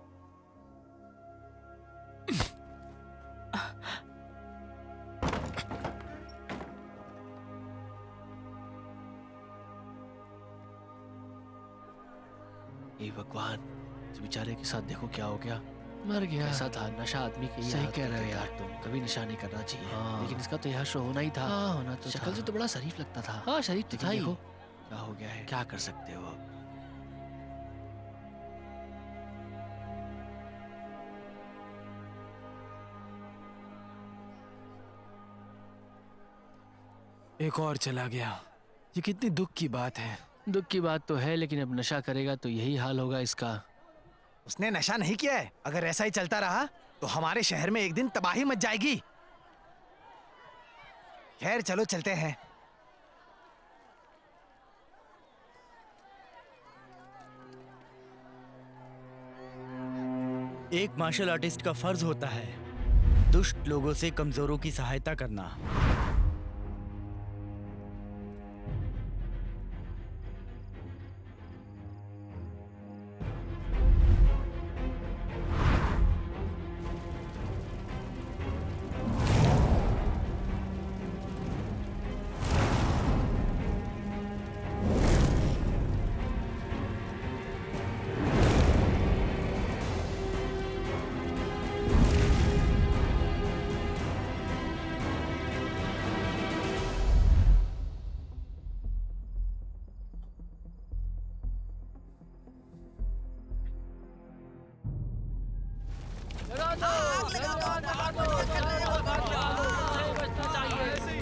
हे भगवान, इस बेचारे के साथ देखो क्या हो गया। मर गया। ऐसा था, नशा आदमी की सही कह रहे हो यार तुम। कभी नशा नहीं करना चाहिए। हाँ। लेकिन इसका तो यहाँ शो होना ही था। हाँ, होना तो शक्ल से तो बड़ा शरीफ लगता था। हाँ, शरीफ तो था ही। क्या हो गया है? क्या कर सकते हो अब? एक और चला गया। ये कितनी दुख की बात है। दुख की बात तो है, लेकिन अब नशा करेगा तो यही हाल होगा इसका। उसने नशा नहीं किया है। अगर ऐसा ही चलता रहा तो हमारे शहर में एक दिन तबाही मच जाएगी। खैर चलो चलते हैं। एक मार्शल आर्टिस्ट का फर्ज होता है दुष्ट लोगों से कमजोरों की सहायता करना।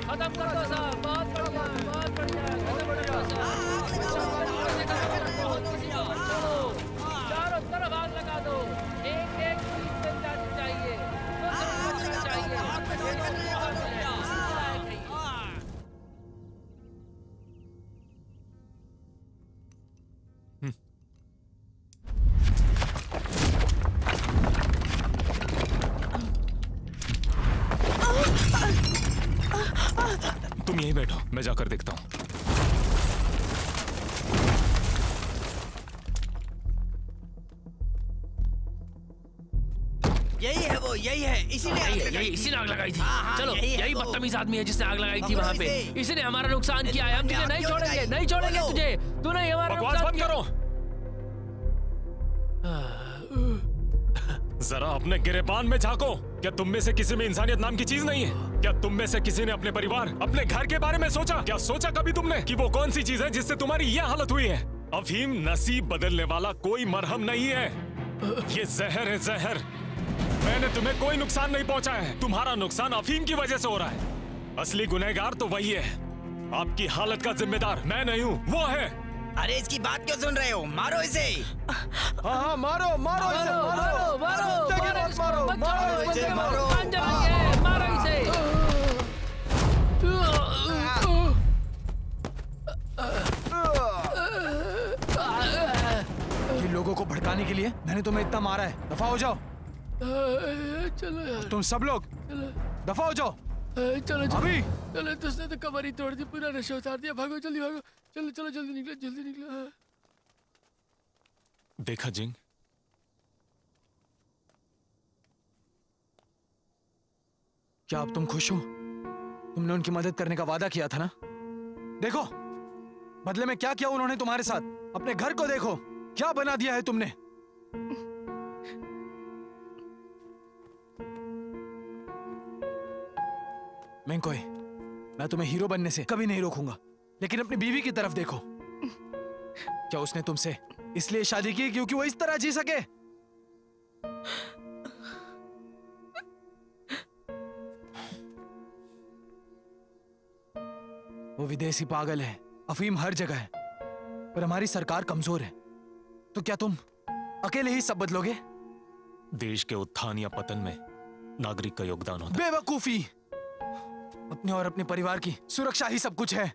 खत्म कर दो साहब। बहुत बढ़िया, बहुत बढ़िया। चारों तरफ आग लगा दो। एक एक पुलिस बन जानी चाहिए। तुम यहीं बैठो, मैं जाकर देखता हूँ। यही है वो, यही है, इसी ने आग लगाई थी। चलो, यही बदतमीज आदमी है जिसने आग लगाई थी वहाँ पे। इसी ने हमारा नुकसान किया है। हम तुझे नहीं छोड़ेंगे, नहीं छोड़ेंगे तुझे। तूने ही हमारा नुकसान किया। जरा अपने गिरेबान में झांको। क्या तुम में से किसी में इंसानियत नाम की चीज नहीं है? क्या तुम में से किसी ने अपने परिवार, अपने घर के बारे में सोचा? क्या सोचा कभी तुमने कि वो कौन सी चीज है जिससे तुम्हारी ये हालत हुई है? अफीम नसीब बदलने वाला कोई मरहम नहीं है। ये जहर है, जहर। मैंने तुम्हें कोई नुकसान नहीं पहुंचाया है। तुम्हारा नुकसान अफीम की वजह से हो रहा है। असली गुनहगार तो वही है। आपकी हालत का जिम्मेदार मैं नहीं हूँ, वो है। अरे इसकी बात क्यों सुन रहे हो? मारो इसे। हाँ, मारो मारो इसे, मारो मारो मारो मारो इसे, मारो। मारो इसे। ये लोगों को भड़काने के लिए मैंने तुम्हें इतना मारा है। दफा हो जाओ। चलो यार, तुम सब लोग दफा हो जाओ चलो अभी। चलो, तो उसने तो कमर ही तोड़ दी, पूरा नशा उतार दिया। भागो, जल्दी भागो। चलो चलो, जल्दी निकलो, जल्दी निकलो। देखा जिंग, क्या अब तुम खुश हो? तुमने उनकी मदद करने का वादा किया था ना? देखो बदले में क्या किया उन्होंने तुम्हारे साथ। अपने घर को देखो, क्या बना दिया है तुमने। मेंकोई, मैं तुम्हें हीरो बनने से कभी नहीं रोकूंगा, लेकिन अपनी बीवी की तरफ देखो। क्या उसने तुमसे इसलिए शादी की क्योंकि वो इस तरह जी सके? वो विदेशी पागल है, अफीम हर जगह है, पर हमारी सरकार कमजोर है। तो क्या तुम अकेले ही सब बदलोगे? देश के उत्थान या पतन में नागरिक का योगदान होता है। बेवकूफी! अपने और अपने परिवार की सुरक्षा ही सब कुछ है।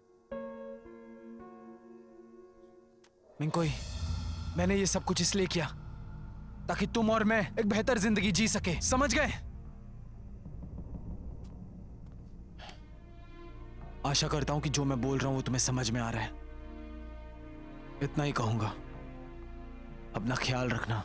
मिंकोई, मैंने ये सब कुछ इसलिए किया ताकि तुम और मैं एक बेहतर जिंदगी जी सके, समझ गए? आशा करता हूं कि जो मैं बोल रहा हूं वो तुम्हें समझ में आ रहा है। इतना ही कहूंगा, अपना ख्याल रखना।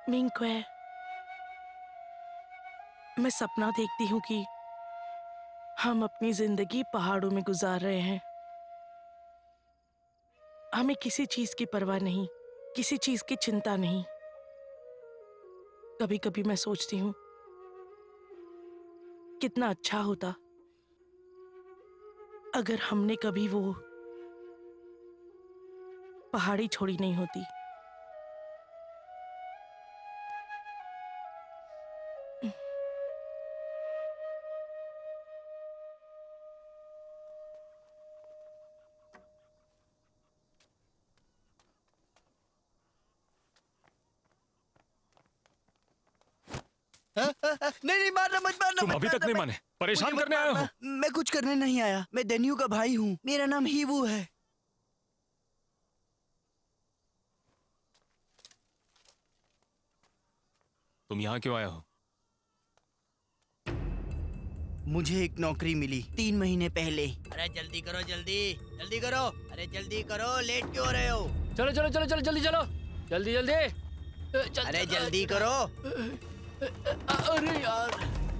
मिंक्वे, मैं सपना देखती हूँ कि हम अपनी जिंदगी पहाड़ों में गुजार रहे हैं। हमें किसी चीज की परवाह नहीं, किसी चीज की चिंता नहीं। कभी कभी मैं सोचती हूँ कितना अच्छा होता अगर हमने कभी वो पहाड़ी छोड़ी नहीं होती। नहीं, मारना मत, मारना तुम मत, अभी तक मारना नहीं मत। माने? परेशान मुझे मत करने आए हो? मारना। मैं कुछ करने नहीं आया। मैं डेन्यू का भाई हूँ। मेरा नाम हीवू है। तुम यहाँ क्यों आया हो? मुझे एक नौकरी मिली 3 महीने पहले। अरे जल्दी करो, जल्दी जल्दी करो। अरे जल्दी करो, लेट क्यों हो रहे हो? चलो चलो चलो चलो, जल्दी चलो, जल्दी जल्दी। अरे जल्दी करो। अरे यार,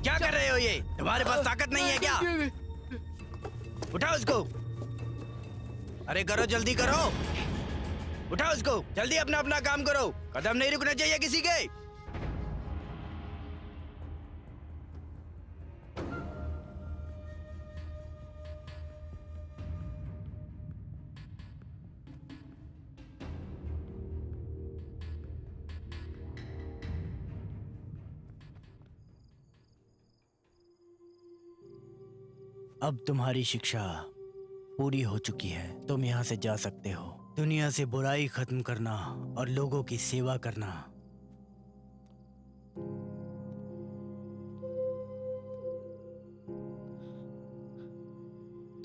क्या कर रहे हो ये? तुम्हारे पास ताकत नहीं है क्या? उठाओ उसको। अरे करो, जल्दी करो। उठाओ उसको, जल्दी अपना अपना काम करो। कदम नहीं रुकना चाहिए किसी के। अब तुम्हारी शिक्षा पूरी हो चुकी है। तुम यहाँ से जा सकते हो। दुनिया से बुराई खत्म करना और लोगों की सेवा करना।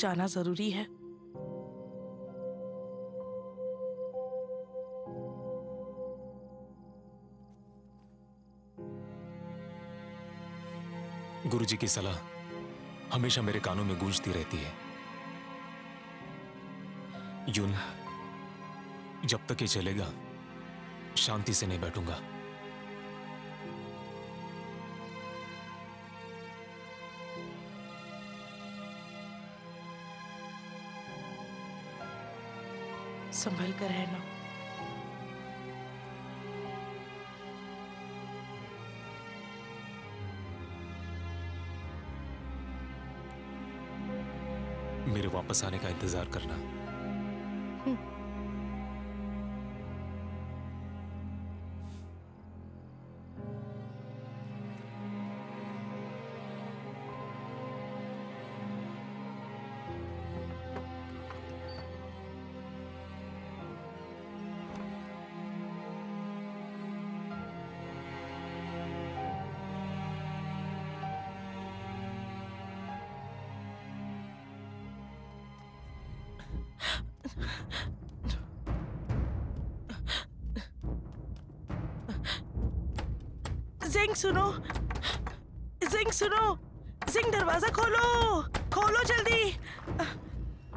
जाना जरूरी है। गुरुजी की सलाह हमेशा मेरे कानों में गूंजती रहती है। यून, जब तक ये चलेगा शांति से नहीं बैठूंगा। संभल कर रहना। मेरे वापस आने का इंतजार करना। जिंग सुनो, जिंग सुनो, जिंग दरवाजा खोलो, खोलो जल्दी।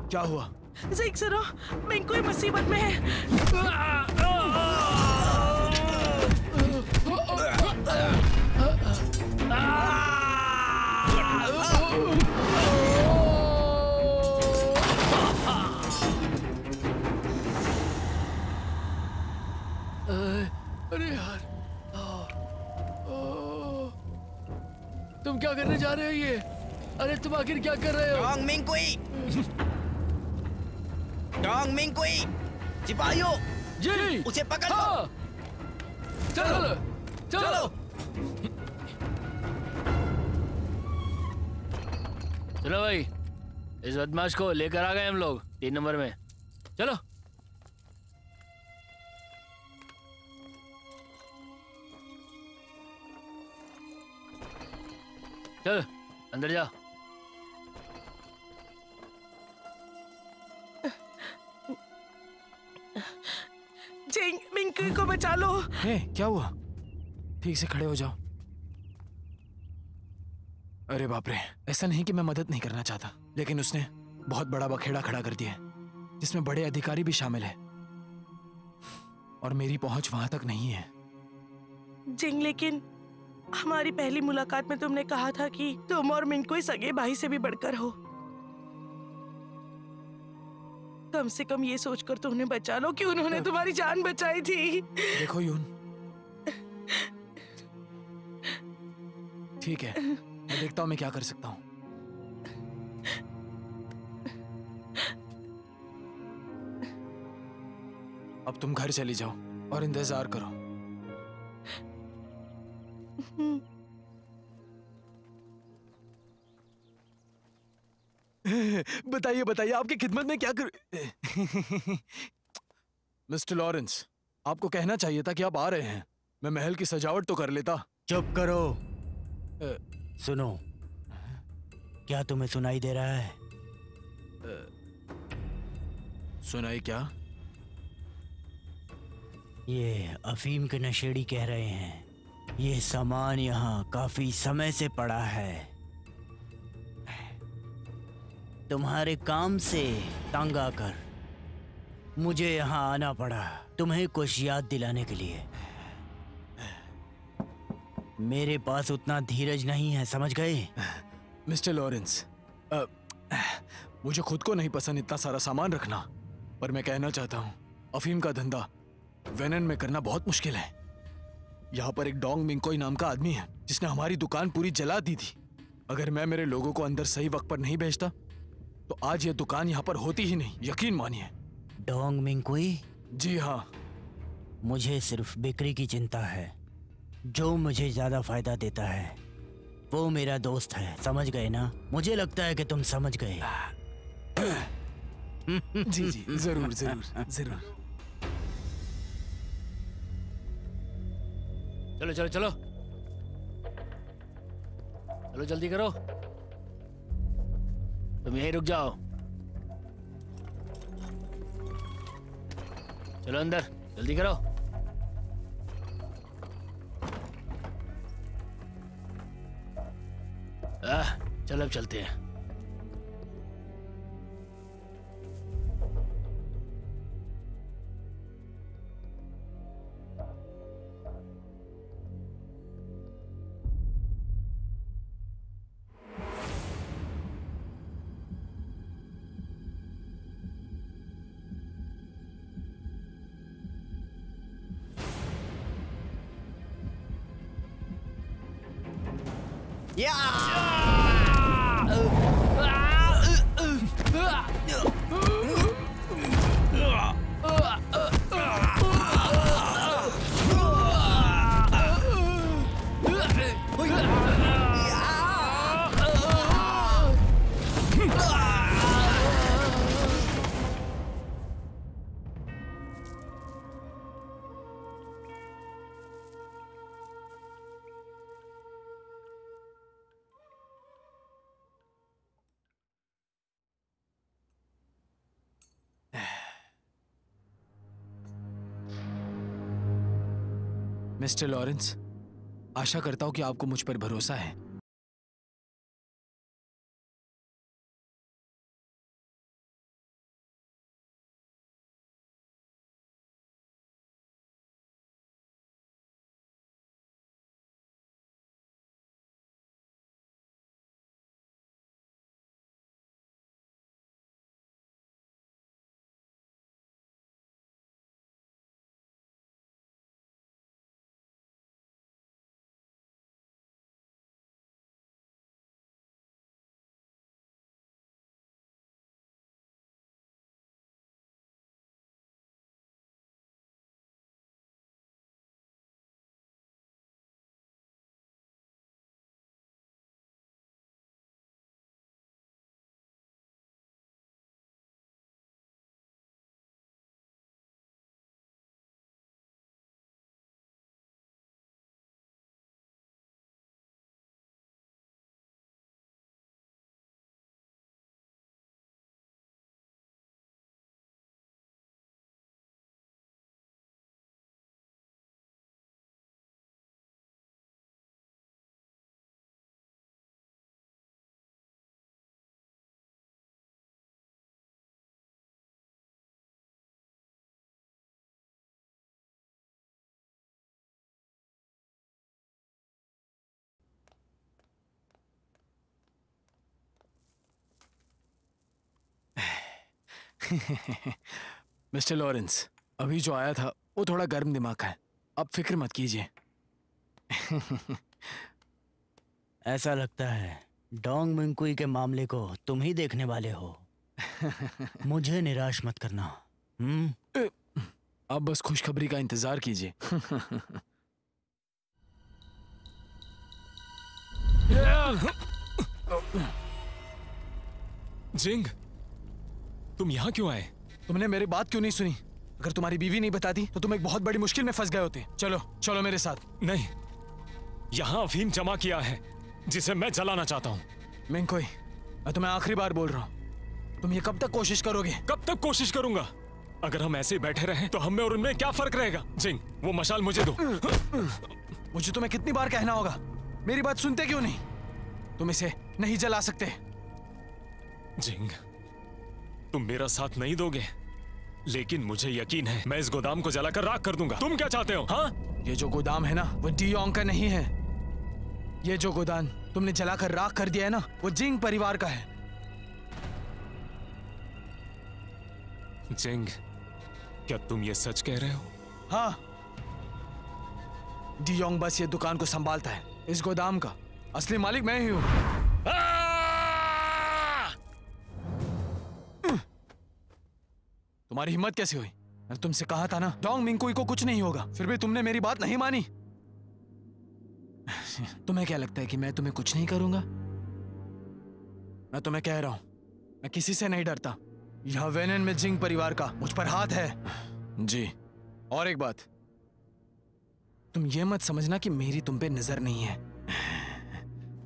क्या हुआ? जिंग सुनो, मिंग कोई मुसीबत में है। अरे यार, तुम क्या करने जा रहे हो ये? अरे तुम आखिर क्या कर रहे हो? डोंग मिंगकुई, डोंग मिंगकुई, सिपाहियों, जी, उसे पकड़ लो। चलो, चलो। चलो भाई, इस बदमाश को लेकर आ गए हम लोग 3 नंबर में। चलो। चल अंदर जा। जिंग, मिंग को बचा लो। हे, क्या हुआ? ठीक से खड़े हो जाओ। अरे बाप रे, ऐसा नहीं कि मैं मदद नहीं करना चाहता, लेकिन उसने बहुत बड़ा बखेड़ा खड़ा कर दिया है जिसमें बड़े अधिकारी भी शामिल है और मेरी पहुंच वहां तक नहीं है। जिंग, लेकिन हमारी पहली मुलाकात में तुमने कहा था कि तुम और मिंग कोई सगे भाई से भी बढ़कर हो। कम से कम ये सोचकर तो उन्हें बचा लो कि उन्होंने तुम्हारी जान बचाई थी। देखो यून, ठीक है, मैं देखता हूं मैं क्या कर सकता हूं। अब तुम घर चली जाओ और इंतजार करो। बताइए बताइए, आपकी खिदमत में क्या कर। मिस्टर लॉरेंस, आपको कहना चाहिए था कि आप आ रहे हैं। मैं महल की सजावट तो कर लेता। चुप करो। सुनो, क्या तुम्हें सुनाई दे रहा है? सुनाई क्या? ये अफीम के नशेड़ी कह रहे हैं ये सामान यहाँ काफी समय से पड़ा है। तुम्हारे काम से तंग आकर मुझे यहाँ आना पड़ा तुम्हें कुछ याद दिलाने के लिए। मेरे पास उतना धीरज नहीं है, समझ गए? मिस्टर लॉरेंस, मुझे खुद को नहीं पसंद इतना सारा सामान रखना, पर मैं कहना चाहता हूँ अफीम का धंधा वेनन में करना बहुत मुश्किल है। यहाँ पर एक डोंग मिंगकोई नाम का आदमी है जिसने हमारी दुकान पूरी जला दी थी। अगर मैं मेरे लोगों को अंदर सही वक्त पर नहीं भेजता तो आज ये दुकान यहाँ पर होती ही नहीं, यकीन मानिए। डोंग मिंगकोई? जी हाँ। मुझे सिर्फ बिक्री की चिंता है। जो मुझे ज्यादा फायदा देता है वो मेरा दोस्त है, समझ गए ना? मुझे लगता है कि तुम समझ गए। जी जी, जरूर जरूर जरूर। चलो चलो चलो चलो, जल्दी करो। तुम यहीं रुक जाओ। चलो अंदर, जल्दी करो। चल अब चलते हैं। मिस्टर लॉरेंस, आशा करता हूं कि आपको मुझ पर भरोसा है। मिस्टर लॉरेंस, अभी जो आया था वो थोड़ा गर्म दिमाग का है, आप फिक्र मत कीजिए। ऐसा लगता है डोंग मिंकुई के मामले को तुम ही देखने वाले हो। मुझे निराश मत करना। आप बस खुशखबरी का इंतजार कीजिए। जिंग, तुम यहाँ क्यों आए? तुमने मेरी बात क्यों नहीं सुनी? अगर तुम्हारी बीवी नहीं बताती तो तुम एक बहुत बड़ी मुश्किल में फंस गए होते। चलो चलो मेरे साथ। नहीं, यहाँ अफीम जमा किया है जिसे मैं जलाना चाहता हूँ। मिंकुई, मैं तुम्हें आखिरी बार बोल रहा हूँ, तुम ये कब तक कोशिश करोगे? कब तक कोशिश करूंगा? अगर हम ऐसे ही बैठे रहे तो हम में और उनमें क्या फर्क रहेगा? जिंग, वो मशाल मुझे दो। मुझे तुम्हें कितनी बार कहना होगा, मेरी बात सुनते क्यों नहीं? तुम इसे नहीं जला सकते। जिंग, तुम मेरा साथ नहीं दोगे, लेकिन मुझे यकीन है मैं इस गोदाम को जलाकर राख कर दूंगा। तुम क्या चाहते हो? हाँ, ये जो गोदाम है ना वो डियोंग का नहीं है। ये जो गोदाम तुमने जलाकर राख कर दिया है ना वो जिंग परिवार का है। जिंग, क्या तुम ये सच कह रहे हो? हाँ, डियोंग बस ये दुकान को संभालता है, इस गोदाम का असली मालिक मैं ही हूं। तुम्हारी हिम्मत कैसे हुई? मैंने तुमसे कहा था ना डोंग मिंकुई को कुछ नहीं होगा, फिर भी तुमने मेरी बात नहीं मानी। तुम्हें क्या लगता है कि मैं तुम्हें कुछ नहीं करूंगा? मैं तुम्हें कह रहा हूं, मैं किसी से नहीं डरता। यह वेनन में जिंग परिवार का मुझ पर हाथ है। जी, और एक बात, तुम ये मत समझना कि मेरी तुम पे नजर नहीं है।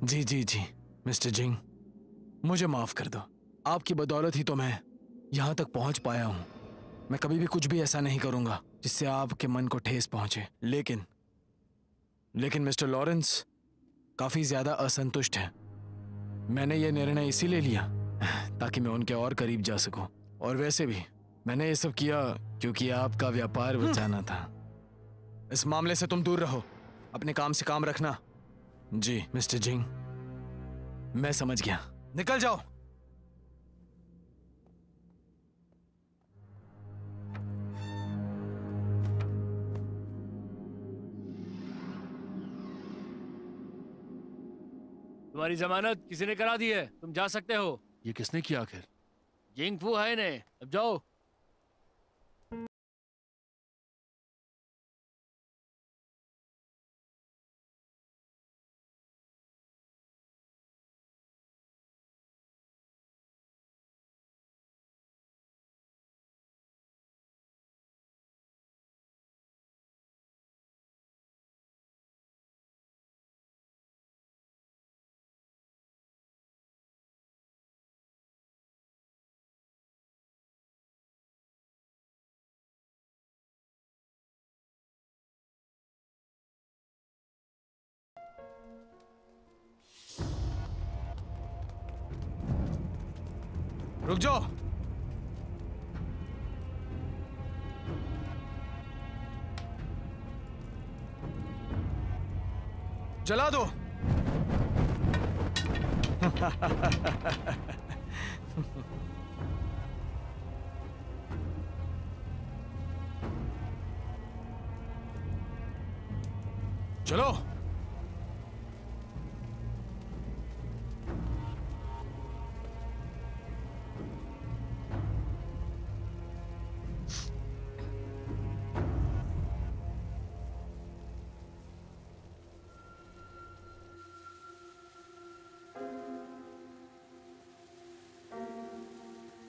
जी जी जी मिस्टर जिंग, मुझे माफ कर दो। आपकी बदौलत ही तो मैं यहां तक पहुंच पाया हूं। मैं कभी भी कुछ भी ऐसा नहीं करूंगा जिससे आपके मन को ठेस पहुंचे। लेकिन मिस्टर लॉरेंस काफी ज्यादा असंतुष्ट हैं। मैंने ये निर्णय इसीलिए लिया ताकि मैं उनके और करीब जा सकूं। और वैसे भी मैंने ये सब किया क्योंकि आपका व्यापार बचाना था। इस मामले से तुम दूर रहो, अपने काम से काम रखना। जी मिस्टर जिंग, मैं समझ गया। निकल जाओ। तुम्हारी जमानत किसी ने करा दी है, तुम जा सकते हो। ये किसने किया आखिर? जिंग फू है ने, अब जाओ। रुक जाओ। जला दो। चलो।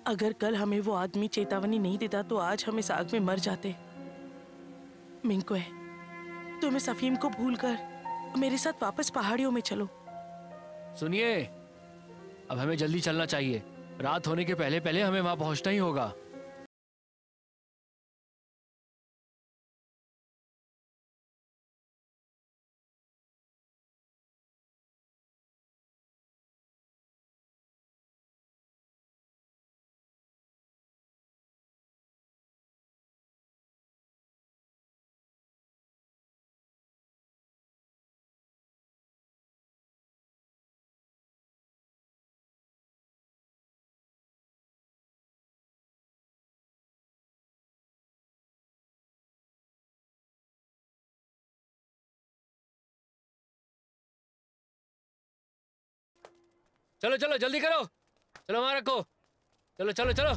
अगर कल हमें वो आदमी चेतावनी नहीं देता तो आज हम इस आग में मर जाते। मिंकुए, तुम इस अफीम को भूलकर मेरे साथ वापस पहाड़ियों में चलो। सुनिए, अब हमें जल्दी चलना चाहिए। रात होने के पहले पहले हमें वहां पहुंचना ही होगा। चलो चलो जल्दी करो, चलो वहां रखो, चलो चलो चलो।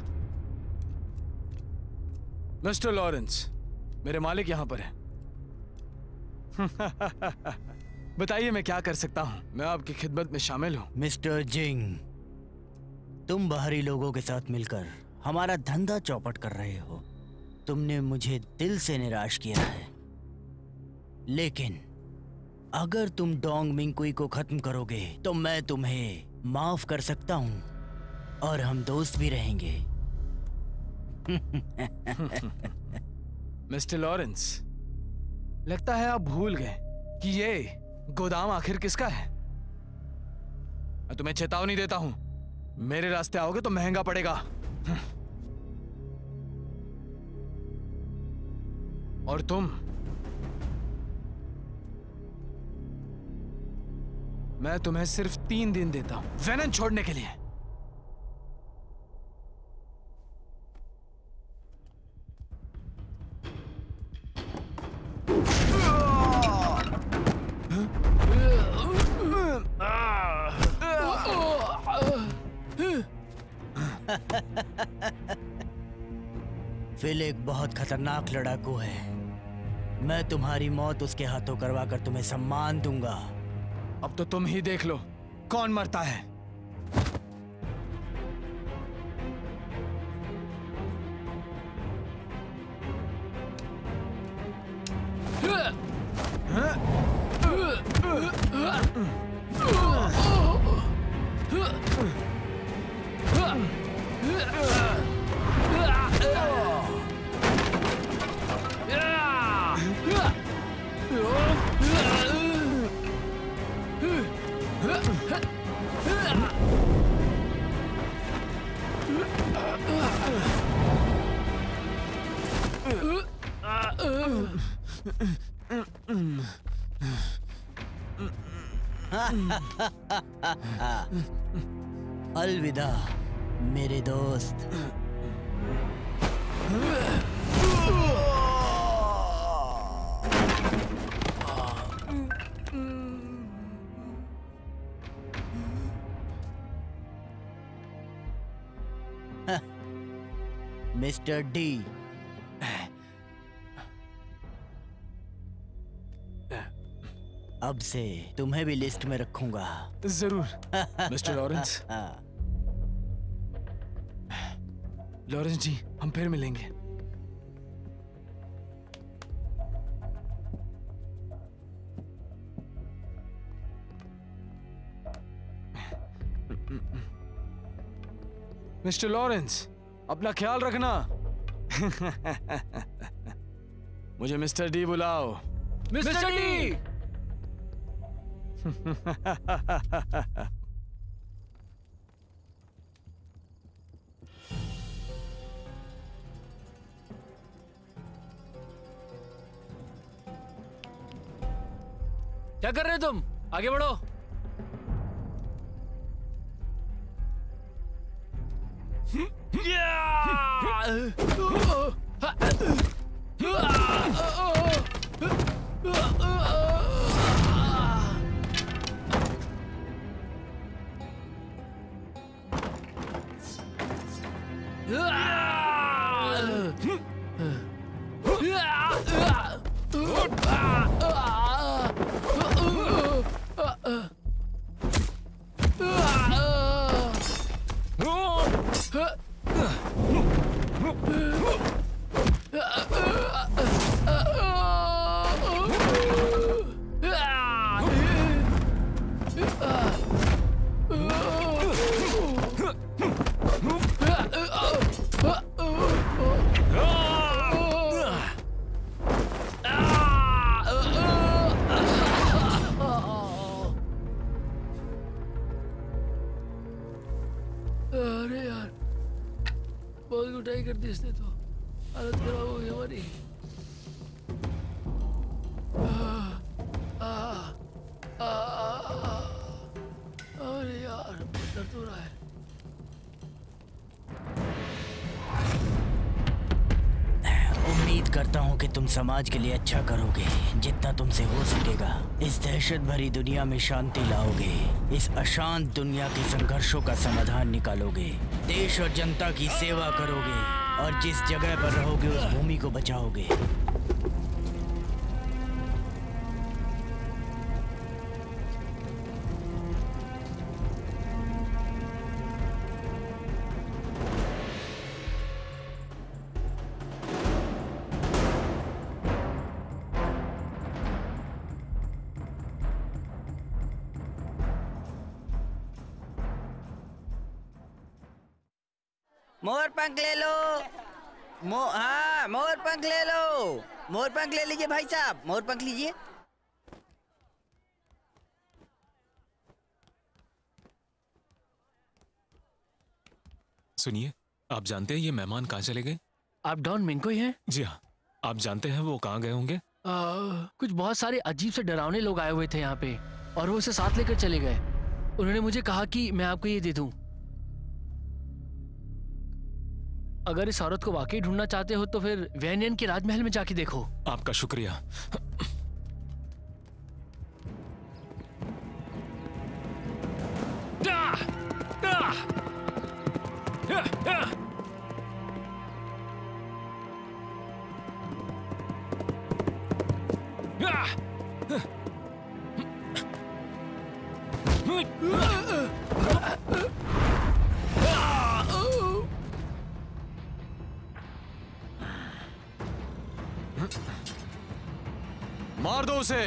मिस्टर लॉरेंस, मेरे मालिक यहाँ पर है। बताइए मैं क्या कर सकता हूँ? मैं आपकी खिदमत में शामिल हूँ। मिस्टर जिंग, तुम बाहरी लोगों के साथ मिलकर हमारा धंधा चौपट कर रहे हो। तुमने मुझे दिल से निराश किया है, लेकिन अगर तुम डोंग मिंगकुई को खत्म करोगे तो मैं तुम्हें माफ कर सकता हूं और हम दोस्त भी रहेंगे। मिस्टर लॉरेंस, लगता है आप भूल गए कि ये गोदाम आखिर किसका है। मैं तुम्हें चेतावनी देता हूं, मेरे रास्ते आओगे तो महंगा पड़ेगा। और तुम, मैं तुम्हें सिर्फ 3 दिन देता हूं वेनन छोड़ने के लिए। फिल एक बहुत खतरनाक लड़ाकू है। मैं तुम्हारी मौत उसके हाथों करवाकर तुम्हें सम्मान दूंगा। अब तो तुम ही देख लो कौन मरता है। अलविदा मेरे दोस्त। Mister D. अब से तुम्हें भी लिस्ट में रखूंगा। जरूर मिस्टर लॉरेंस। लॉरेंस जी, हम फिर मिलेंगे। मिस्टर लॉरेंस, अपना ख्याल रखना। मुझे मिस्टर डी बुलाओ। Mister D. क्या कर रहे हो तुम? आगे बढ़ो। अरे यार, बहुत गुटाई कर दी इसने तो, हालत खराब हो गई हमारी। अरे यार, बहुत दर्द हो रहा है। उम्मीद करता हूँ कि तुम समाज के लिए अच्छा करोगे, जितना तुमसे हो सकेगा। इस दहशत भरी दुनिया में शांति लाओगे, इस अशांत दुनिया के संघर्षों का समाधान निकालोगे, देश और जनता की सेवा करोगे और जिस जगह पर रहोगे उस भूमि को बचाओगे। मोर पंख ले लो। हाँ, मोर पंख ले लो। मोर पंख ले लीजिए भाई साहब, मोर पंख लीजिए। सुनिए, आप जानते हैं ये मेहमान कहाँ चले गए? आप डॉन मिंको ही हैं? जी हाँ। आप जानते हैं वो कहाँ गए होंगे? कुछ बहुत सारे अजीब से डरावने लोग आए हुए थे यहाँ पे और वो उसे साथ लेकर चले गए। उन्होंने मुझे कहा कि मैं आपको ये दे दूं। अगर इस औरत को वाकई ढूंढना चाहते हो तो फिर वैनियन के राजमहल में जाके देखो। आपका शुक्रिया। मार दो उसे।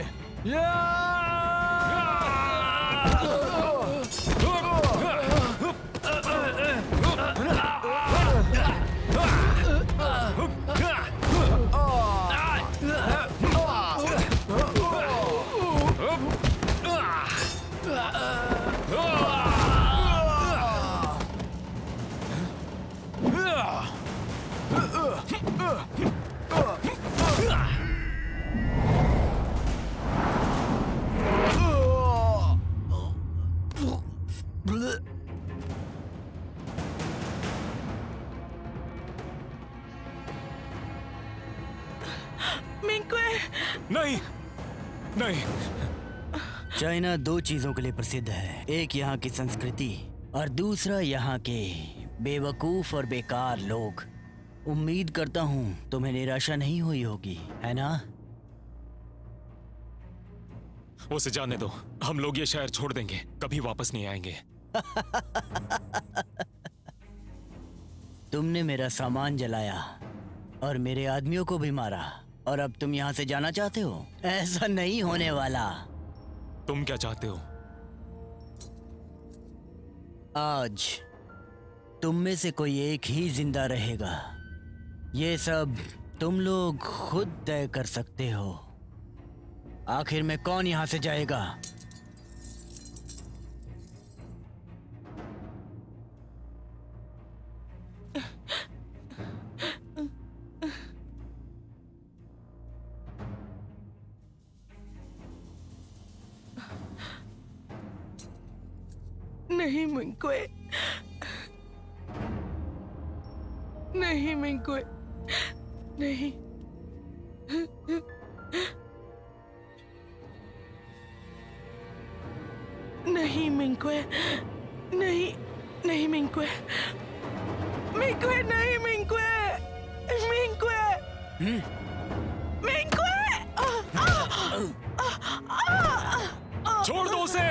नहीं, नहीं। चाइना दो चीजों के लिए प्रसिद्ध है, एक यहाँ की संस्कृति और दूसरा यहाँ के बेवकूफ और बेकार लोग। उम्मीद करता हूँ तुम्हें निराशा नहीं हुई होगी, है ना? उसे जाने दो, हम लोग ये शहर छोड़ देंगे, कभी वापस नहीं आएंगे। तुमने मेरा सामान जलाया और मेरे आदमियों को भी मारा, और अब तुम यहाँ से जाना चाहते हो? ऐसा नहीं होने वाला। तुम क्या चाहते हो? आज तुम में से कोई एक ही जिंदा रहेगा। ये सब तुम लोग खुद तय कर सकते हो। आखिर में कौन यहाँ से जाएगा? नहीं मिंकुए, नहीं मिंकुए, नहीं। नहीं मिंकुए, नहीं, नहीं मिंकुए, मिंकुए, नहीं मिंकुए, मिंकुए, मिंकुए। छोड़ दो उसे।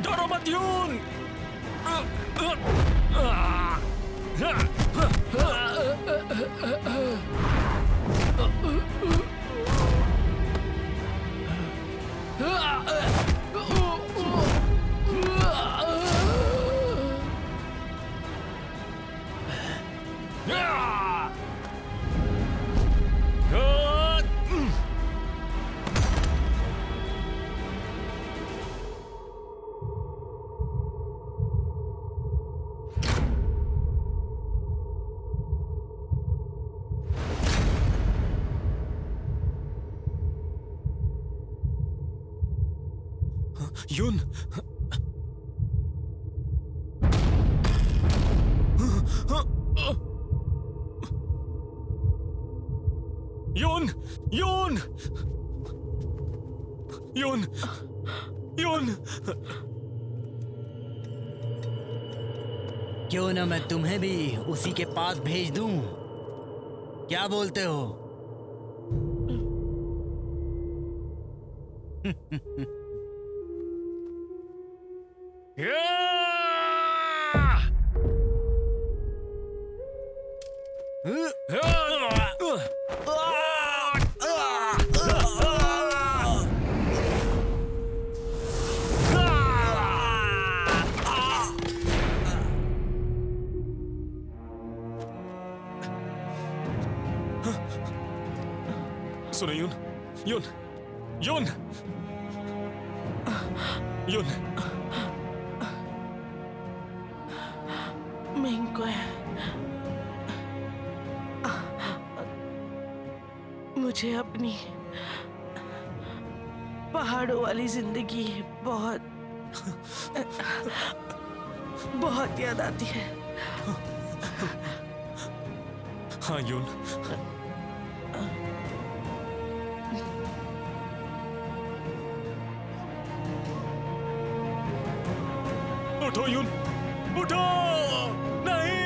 डरो मत यून। यून, यून, यून, यून, यून। क्यों ना मैं तुम्हें भी उसी के पास भेज दूं? क्या बोलते हो? सुनो यून, यून, यून, यून। मिंकुए, मुझे अपनी पहाड़ों वाली जिंदगी बहुत याद आती है। हाँ यून, मत हो यून, उठो नहीं।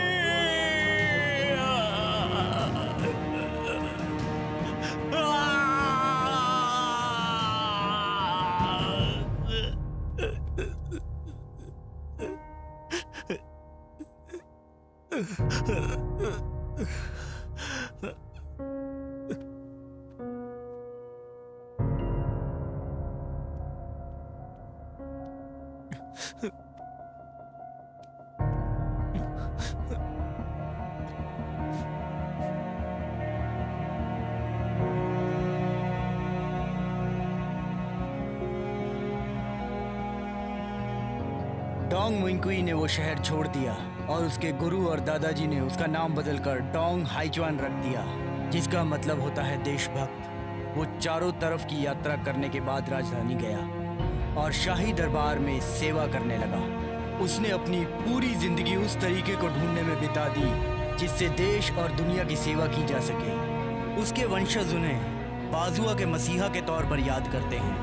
डोंग मिंकुई ने वो शहर छोड़ दिया और उसके गुरु और दादाजी ने उसका नाम बदलकर डोंग हाइचुआन रख दिया, जिसका मतलब होता है देशभक्त। वो चारों तरफ की यात्रा करने के बाद राजधानी गया और शाही दरबार में सेवा करने लगा। उसने अपनी पूरी जिंदगी उस तरीके को ढूंढने में बिता दी जिससे देश और दुनिया की सेवा की जा सके। उसके वंशज उन्हें बाजुआ के मसीहा के तौर पर याद करते हैं।